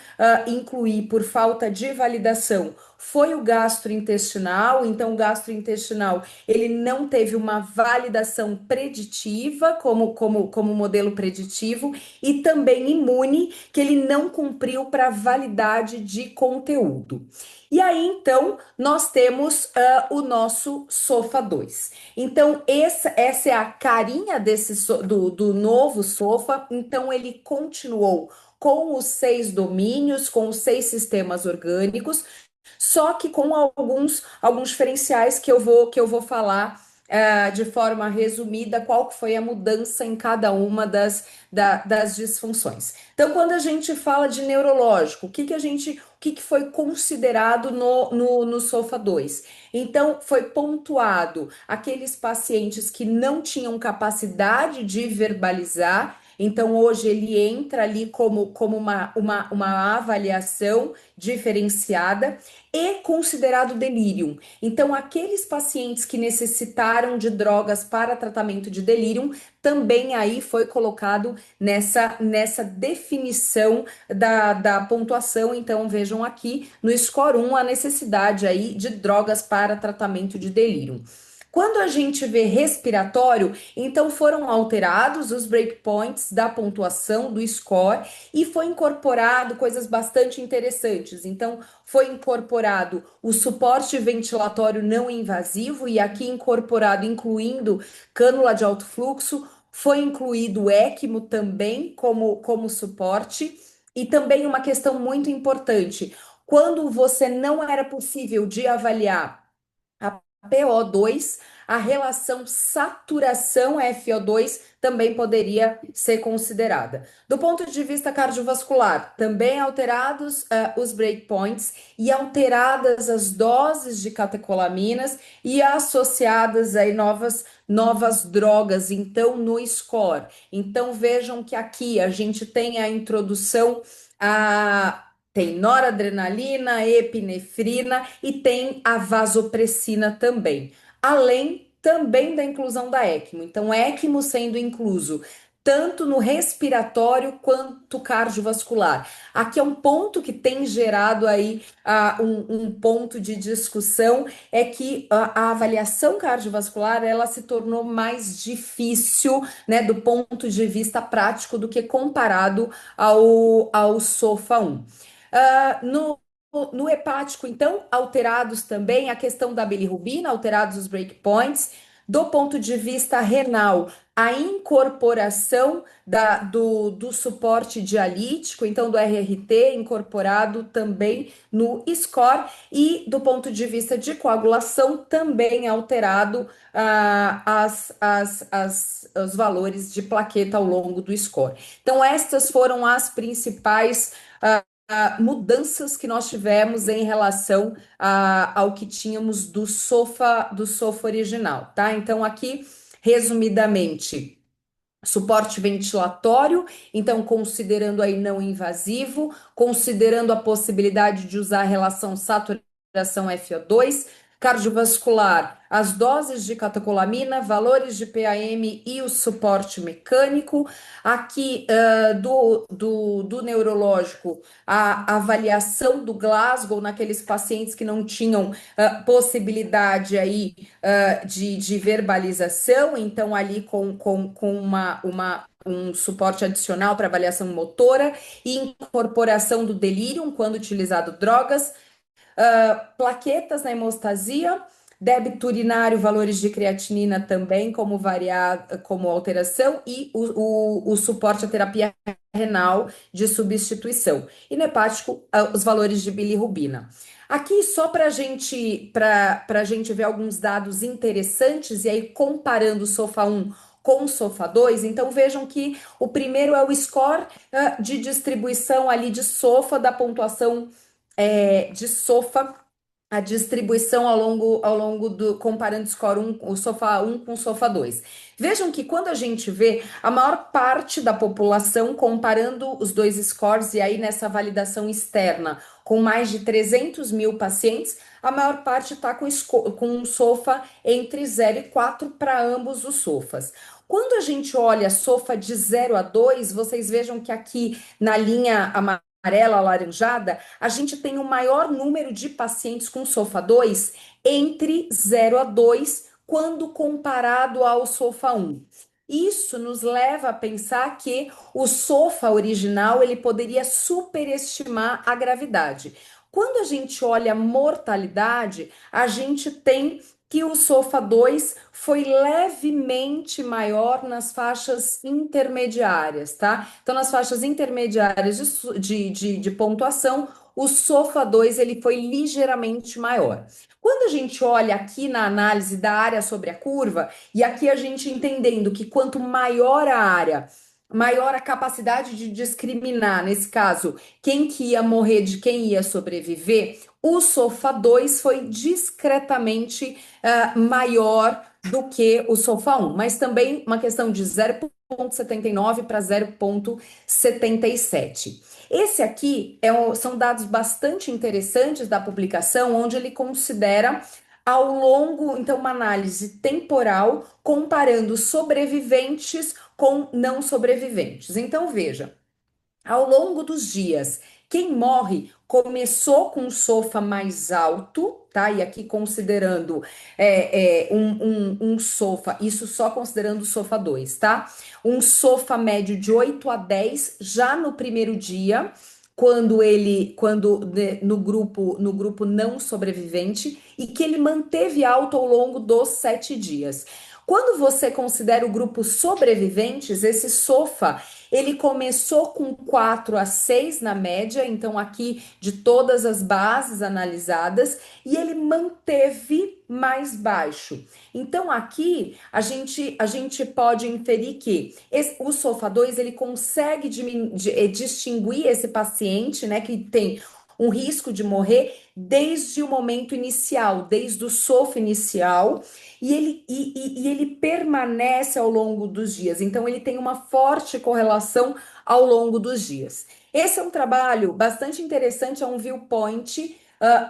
incluir por falta de validação foi o gastrointestinal. Então, o gastrointestinal ele não teve uma validação preditiva como modelo preditivo, e também imune, que ele não cumpriu para validade de conteúdo. E aí, então, nós temos o nosso SOFA 2. Então, essa é a carinha do novo SOFA. Então, ele continuou com os 6 domínios, com os 6 sistemas orgânicos, só que com alguns diferenciais que eu vou falar de forma resumida, qual que foi a mudança em cada uma das disfunções. Então, quando a gente fala de neurológico, o que foi considerado no SOFA 2? Então, foi pontuado aqueles pacientes que não tinham capacidade de verbalizar. Então, hoje ele entra ali como uma avaliação diferenciada, e considerado delírio. Então, aqueles pacientes que necessitaram de drogas para tratamento de delírio, também aí foi colocado nessa definição da pontuação. Então, vejam aqui no score 1 a necessidade aí de drogas para tratamento de delírio. Quando a gente vê respiratório, então foram alterados os breakpoints da pontuação do score, e foi incorporado coisas bastante interessantes. Então, foi incorporado o suporte ventilatório não invasivo, e aqui incorporado, incluindo cânula de alto fluxo, foi incluído o ECMO também como suporte, e também uma questão muito importante: quando você não era possível de avaliar a PO2, a relação saturação FO2 também poderia ser considerada. Do ponto de vista cardiovascular, também alterados os breakpoints e alteradas as doses de catecolaminas, e associadas aí novas drogas, então, no score. Então, vejam que aqui a gente tem a introdução a Tem noradrenalina, epinefrina e tem a vasopressina também. Além também da inclusão da ECMO. Então, ECMO sendo incluso tanto no respiratório quanto cardiovascular. Aqui é um ponto que tem gerado aí um ponto de discussão, é que a avaliação cardiovascular ela se tornou mais difícil, né, do ponto de vista prático do que comparado ao SOFA 1. No hepático, então, alterados também a questão da bilirrubina, alterados os breakpoints. Do ponto de vista renal, a incorporação do suporte dialítico, então do RRT, incorporado também no score, e do ponto de vista de coagulação, também alterado os valores de plaqueta ao longo do score. Então, estas foram as principais mudanças que nós tivemos em relação ao que tínhamos do SOFA original, tá? Então, aqui, resumidamente, suporte ventilatório, então considerando aí não invasivo, considerando a possibilidade de usar a relação saturação FO2, cardiovascular, as doses de catecolamina, valores de PAM e o suporte mecânico. Aqui do neurológico, a avaliação do Glasgow naqueles pacientes que não tinham possibilidade aí de verbalização, então ali com um suporte adicional para avaliação motora e incorporação do delírio quando utilizado drogas, plaquetas na hemostasia, débito urinário, valores de creatinina também como alteração e o suporte à terapia renal de substituição. E no hepático, os valores de bilirrubina. Aqui, só para a gente ver alguns dados interessantes, e aí comparando o SOFA 1 com o SOFA 2, então vejam que o primeiro é o score de distribuição ali de SOFA, da pontuação de SOFA, a distribuição ao longo do, comparando score 1, o SOFA 1 com o SOFA 2. Vejam que quando a gente vê a maior parte da população comparando os dois scores, e aí nessa validação externa, com mais de 300 mil pacientes, a maior parte está com um SOFA entre 0 e 4 para ambos os SOFAs. Quando a gente olha SOFA de 0 a 2, vocês vejam que aqui na linha amarela alaranjada, a gente tem o maior número de pacientes com SOFA 2 entre 0 a 2, quando comparado ao SOFA 1. Isso nos leva a pensar que o SOFA original ele poderia superestimar a gravidade. Quando a gente olha a mortalidade, a gente tem que o SOFA 2 foi levemente maior nas faixas intermediárias, tá? Então, nas faixas intermediárias de pontuação, o SOFA 2 ele foi ligeiramente maior. Quando a gente olha aqui na análise da área sobre a curva, e aqui a gente entendendo que quanto maior a área, maior a capacidade de discriminar, nesse caso, quem que ia morrer de quem ia sobreviver, o SOFA 2 foi discretamente maior do que o SOFA 1, mas também uma questão de 0,79 para 0,77. Esse aqui são dados bastante interessantes da publicação, onde ele considera ao longo, então, uma análise temporal comparando sobreviventes com não sobreviventes. Então, veja, ao longo dos dias, quem morre começou com um SOFA mais alto, tá? E aqui considerando um SOFA, isso só considerando o SOFA 2, tá? Um SOFA médio de 8 a 10 já no primeiro dia, no grupo não sobrevivente, e que ele manteve alto ao longo dos 7 dias. Quando você considera o grupo sobreviventes, esse SOFA, ele começou com 4 a 6 na média, então aqui de todas as bases analisadas, e ele manteve mais baixo. Então aqui a gente pode inferir que o SOFA 2 ele consegue distinguir esse paciente, né, que tem um risco de morrer desde o momento inicial, desde o sofá inicial, e ele permanece ao longo dos dias. Então, ele tem uma forte correlação ao longo dos dias. Esse é um trabalho bastante interessante, é um viewpoint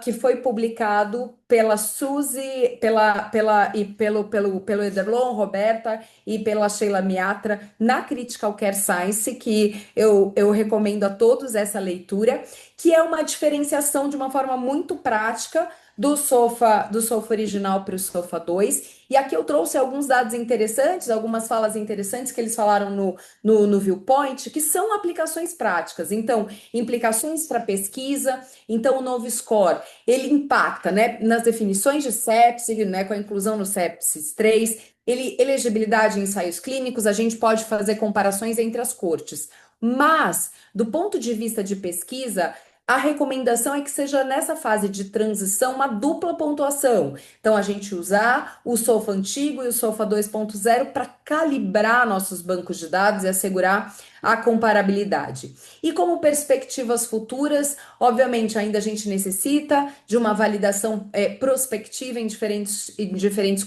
que foi publicado pela Suzy, pelo Ederlon, Roberta e pela Sheila Miatra na Critical Care Science, que eu recomendo a todos essa leitura, que é uma diferenciação de uma forma muito prática do sofá original para o sofá 2. E aqui eu trouxe alguns dados interessantes, algumas falas interessantes que eles falaram no Viewpoint, que são aplicações práticas. Então, implicações para pesquisa. Então, o novo score, ele impacta, né, nas definições de sepse, né, com a inclusão no sepsis 3, elegibilidade em ensaios clínicos, a gente pode fazer comparações entre as cortes. Mas, do ponto de vista de pesquisa, a recomendação é que seja nessa fase de transição uma dupla pontuação. Então, a gente usar o SOFA antigo e o SOFA 2.0 para calibrar nossos bancos de dados e assegurar a comparabilidade. E como perspectivas futuras, obviamente, ainda a gente necessita de uma validação prospectiva em diferentes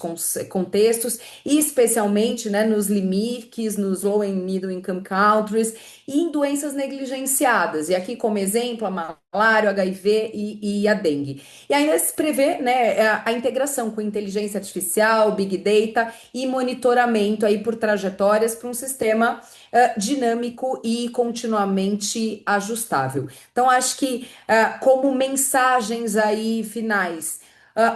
contextos, e especialmente, né, nos limites, nos low and middle income countries e em doenças negligenciadas. E aqui, como exemplo, a malária, o HIV e a dengue. E ainda se prevê, né, a integração com inteligência artificial, big data e monitoramento aí por trajetórias para um sistema dinâmico e continuamente ajustável. Então, acho que como mensagens aí finais,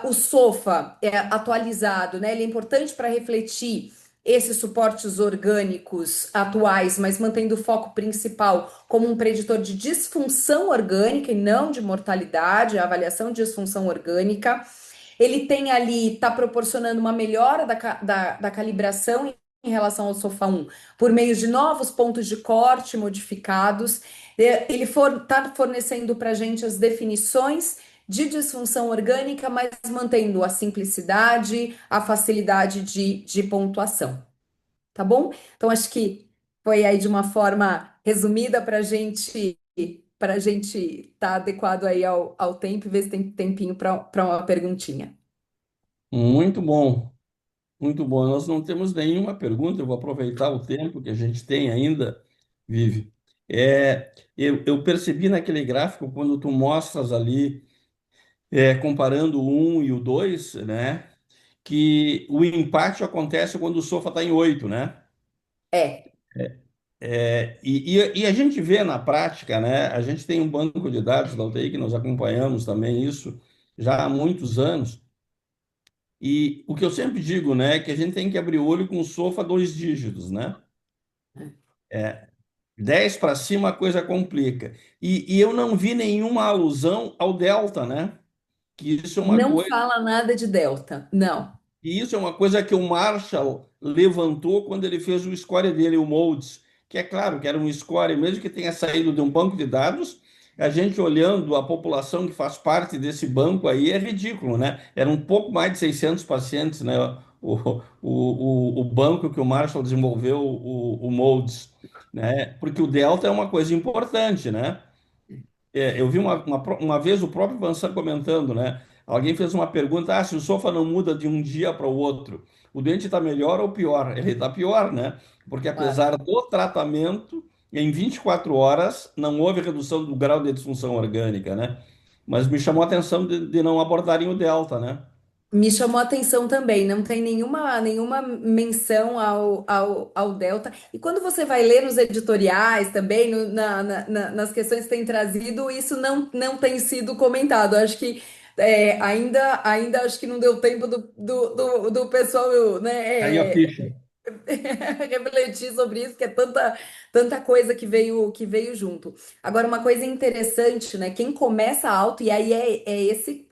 o SOFA atualizado, né, ele é importante para refletir esses suportes orgânicos atuais, mas mantendo o foco principal como um preditor de disfunção orgânica e não de mortalidade, a avaliação de disfunção orgânica. Ele tem ali, está proporcionando uma melhora da calibração em relação ao SOFA 1, por meio de novos pontos de corte modificados. Ele está fornecendo para a gente as definições de disfunção orgânica, mas mantendo a simplicidade, a facilidade de pontuação. Tá bom? Então, acho que foi aí de uma forma resumida para gente estar adequado aí ao tempo e ver se tem tempinho para uma perguntinha. Muito bom, muito bom. Nós não temos nenhuma pergunta, eu vou aproveitar o tempo que a gente tem ainda, Vive. Eu percebi naquele gráfico, quando tu mostras ali, comparando o 1 e o 2, né, que o empate acontece quando o sofá está em 8, né? É, E a gente vê na prática, né? A gente tem um banco de dados da UTI que nós acompanhamos também isso já há muitos anos. E o que eu sempre digo, né, é que a gente tem que abrir o olho com o sofá 2 dígitos, né? 10 para cima a coisa complica. E eu não vi nenhuma alusão ao delta, né? Que isso é uma não coisa. fala nada de delta, não. E isso é uma coisa que o Marshall levantou quando ele fez o score dele, o Modes, que é claro que era um score, mesmo que tenha saído de um banco de dados, a gente olhando a população que faz parte desse banco aí é ridículo, né? Era um pouco mais de 600 pacientes, né? O banco que o Marshall desenvolveu, o Modes, né? Porque o delta é uma coisa importante, né? Eu vi uma vez o próprio Vansan comentando, né? Alguém fez uma pergunta: se o sofá não muda de um dia para o outro, o doente está melhor ou pior? Ele está pior, né? Porque Claro. apesar do tratamento, em 24 horas não houve redução do grau de disfunção orgânica, né? Mas me chamou a atenção de não abordarem o delta, né? Me chamou a atenção também, não tem nenhuma menção ao Delta. E quando você vai ler nos editoriais também, nas questões que tem trazido, isso não tem sido comentado. Acho que ainda acho que não deu tempo do pessoal, Aí a né, ficha. refletir sobre isso, que é tanta coisa que veio junto. Agora, uma coisa interessante, né? Quem começa alto, e aí é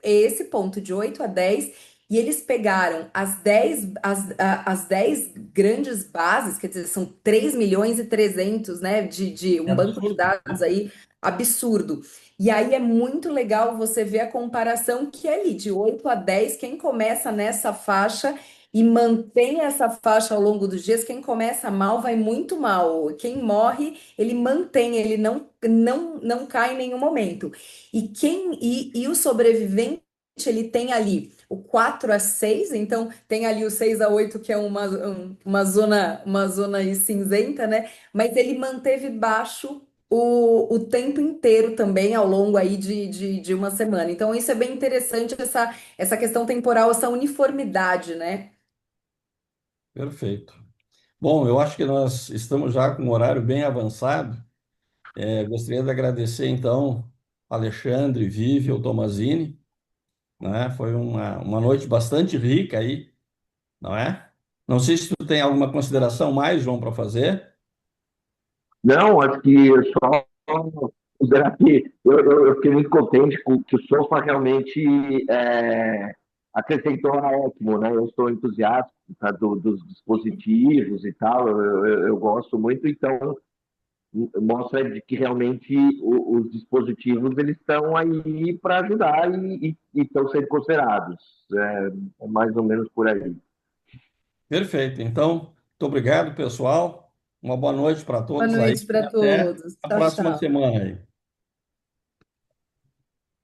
esse ponto, de 8 a 10, e eles pegaram as dez grandes bases, quer dizer, são 3.300.000, né? De É um banco de absurdo. dados aí absurdo. E aí é muito legal você ver a comparação que é ali, de 8 a 10, quem começa nessa faixa e mantém essa faixa ao longo dos dias, quem começa mal vai muito mal. Quem morre, ele mantém, ele não cai em nenhum momento. E o sobrevivente, ele tem ali o 4 a 6, então tem ali o 6 a 8, que é uma zona aí cinzenta, né? Mas ele manteve baixo o tempo inteiro também, ao longo aí de uma semana. Então, isso é bem interessante, essa questão temporal, essa uniformidade, né? Perfeito. Bom, eu acho que nós estamos já com um horário bem avançado. Gostaria de agradecer, então, Alexandre, Vivian, Tomazini, né? Foi uma noite bastante rica aí, não é? Não sei se tu tem alguma consideração mais, João, para fazer. Não, acho que só considerar que eu fiquei muito contente com que o Sofa realmente acrescentou a Ecmo, né? Eu sou entusiasta, tá, dos dispositivos e tal, eu gosto muito, então mostra de que realmente os dispositivos eles estão aí para ajudar e estão sendo considerados. É mais ou menos por aí. Perfeito. Então, muito obrigado, pessoal. Uma boa noite para Boa todos aí noite e para até todos. a Tchau, próxima tchau. semana aí.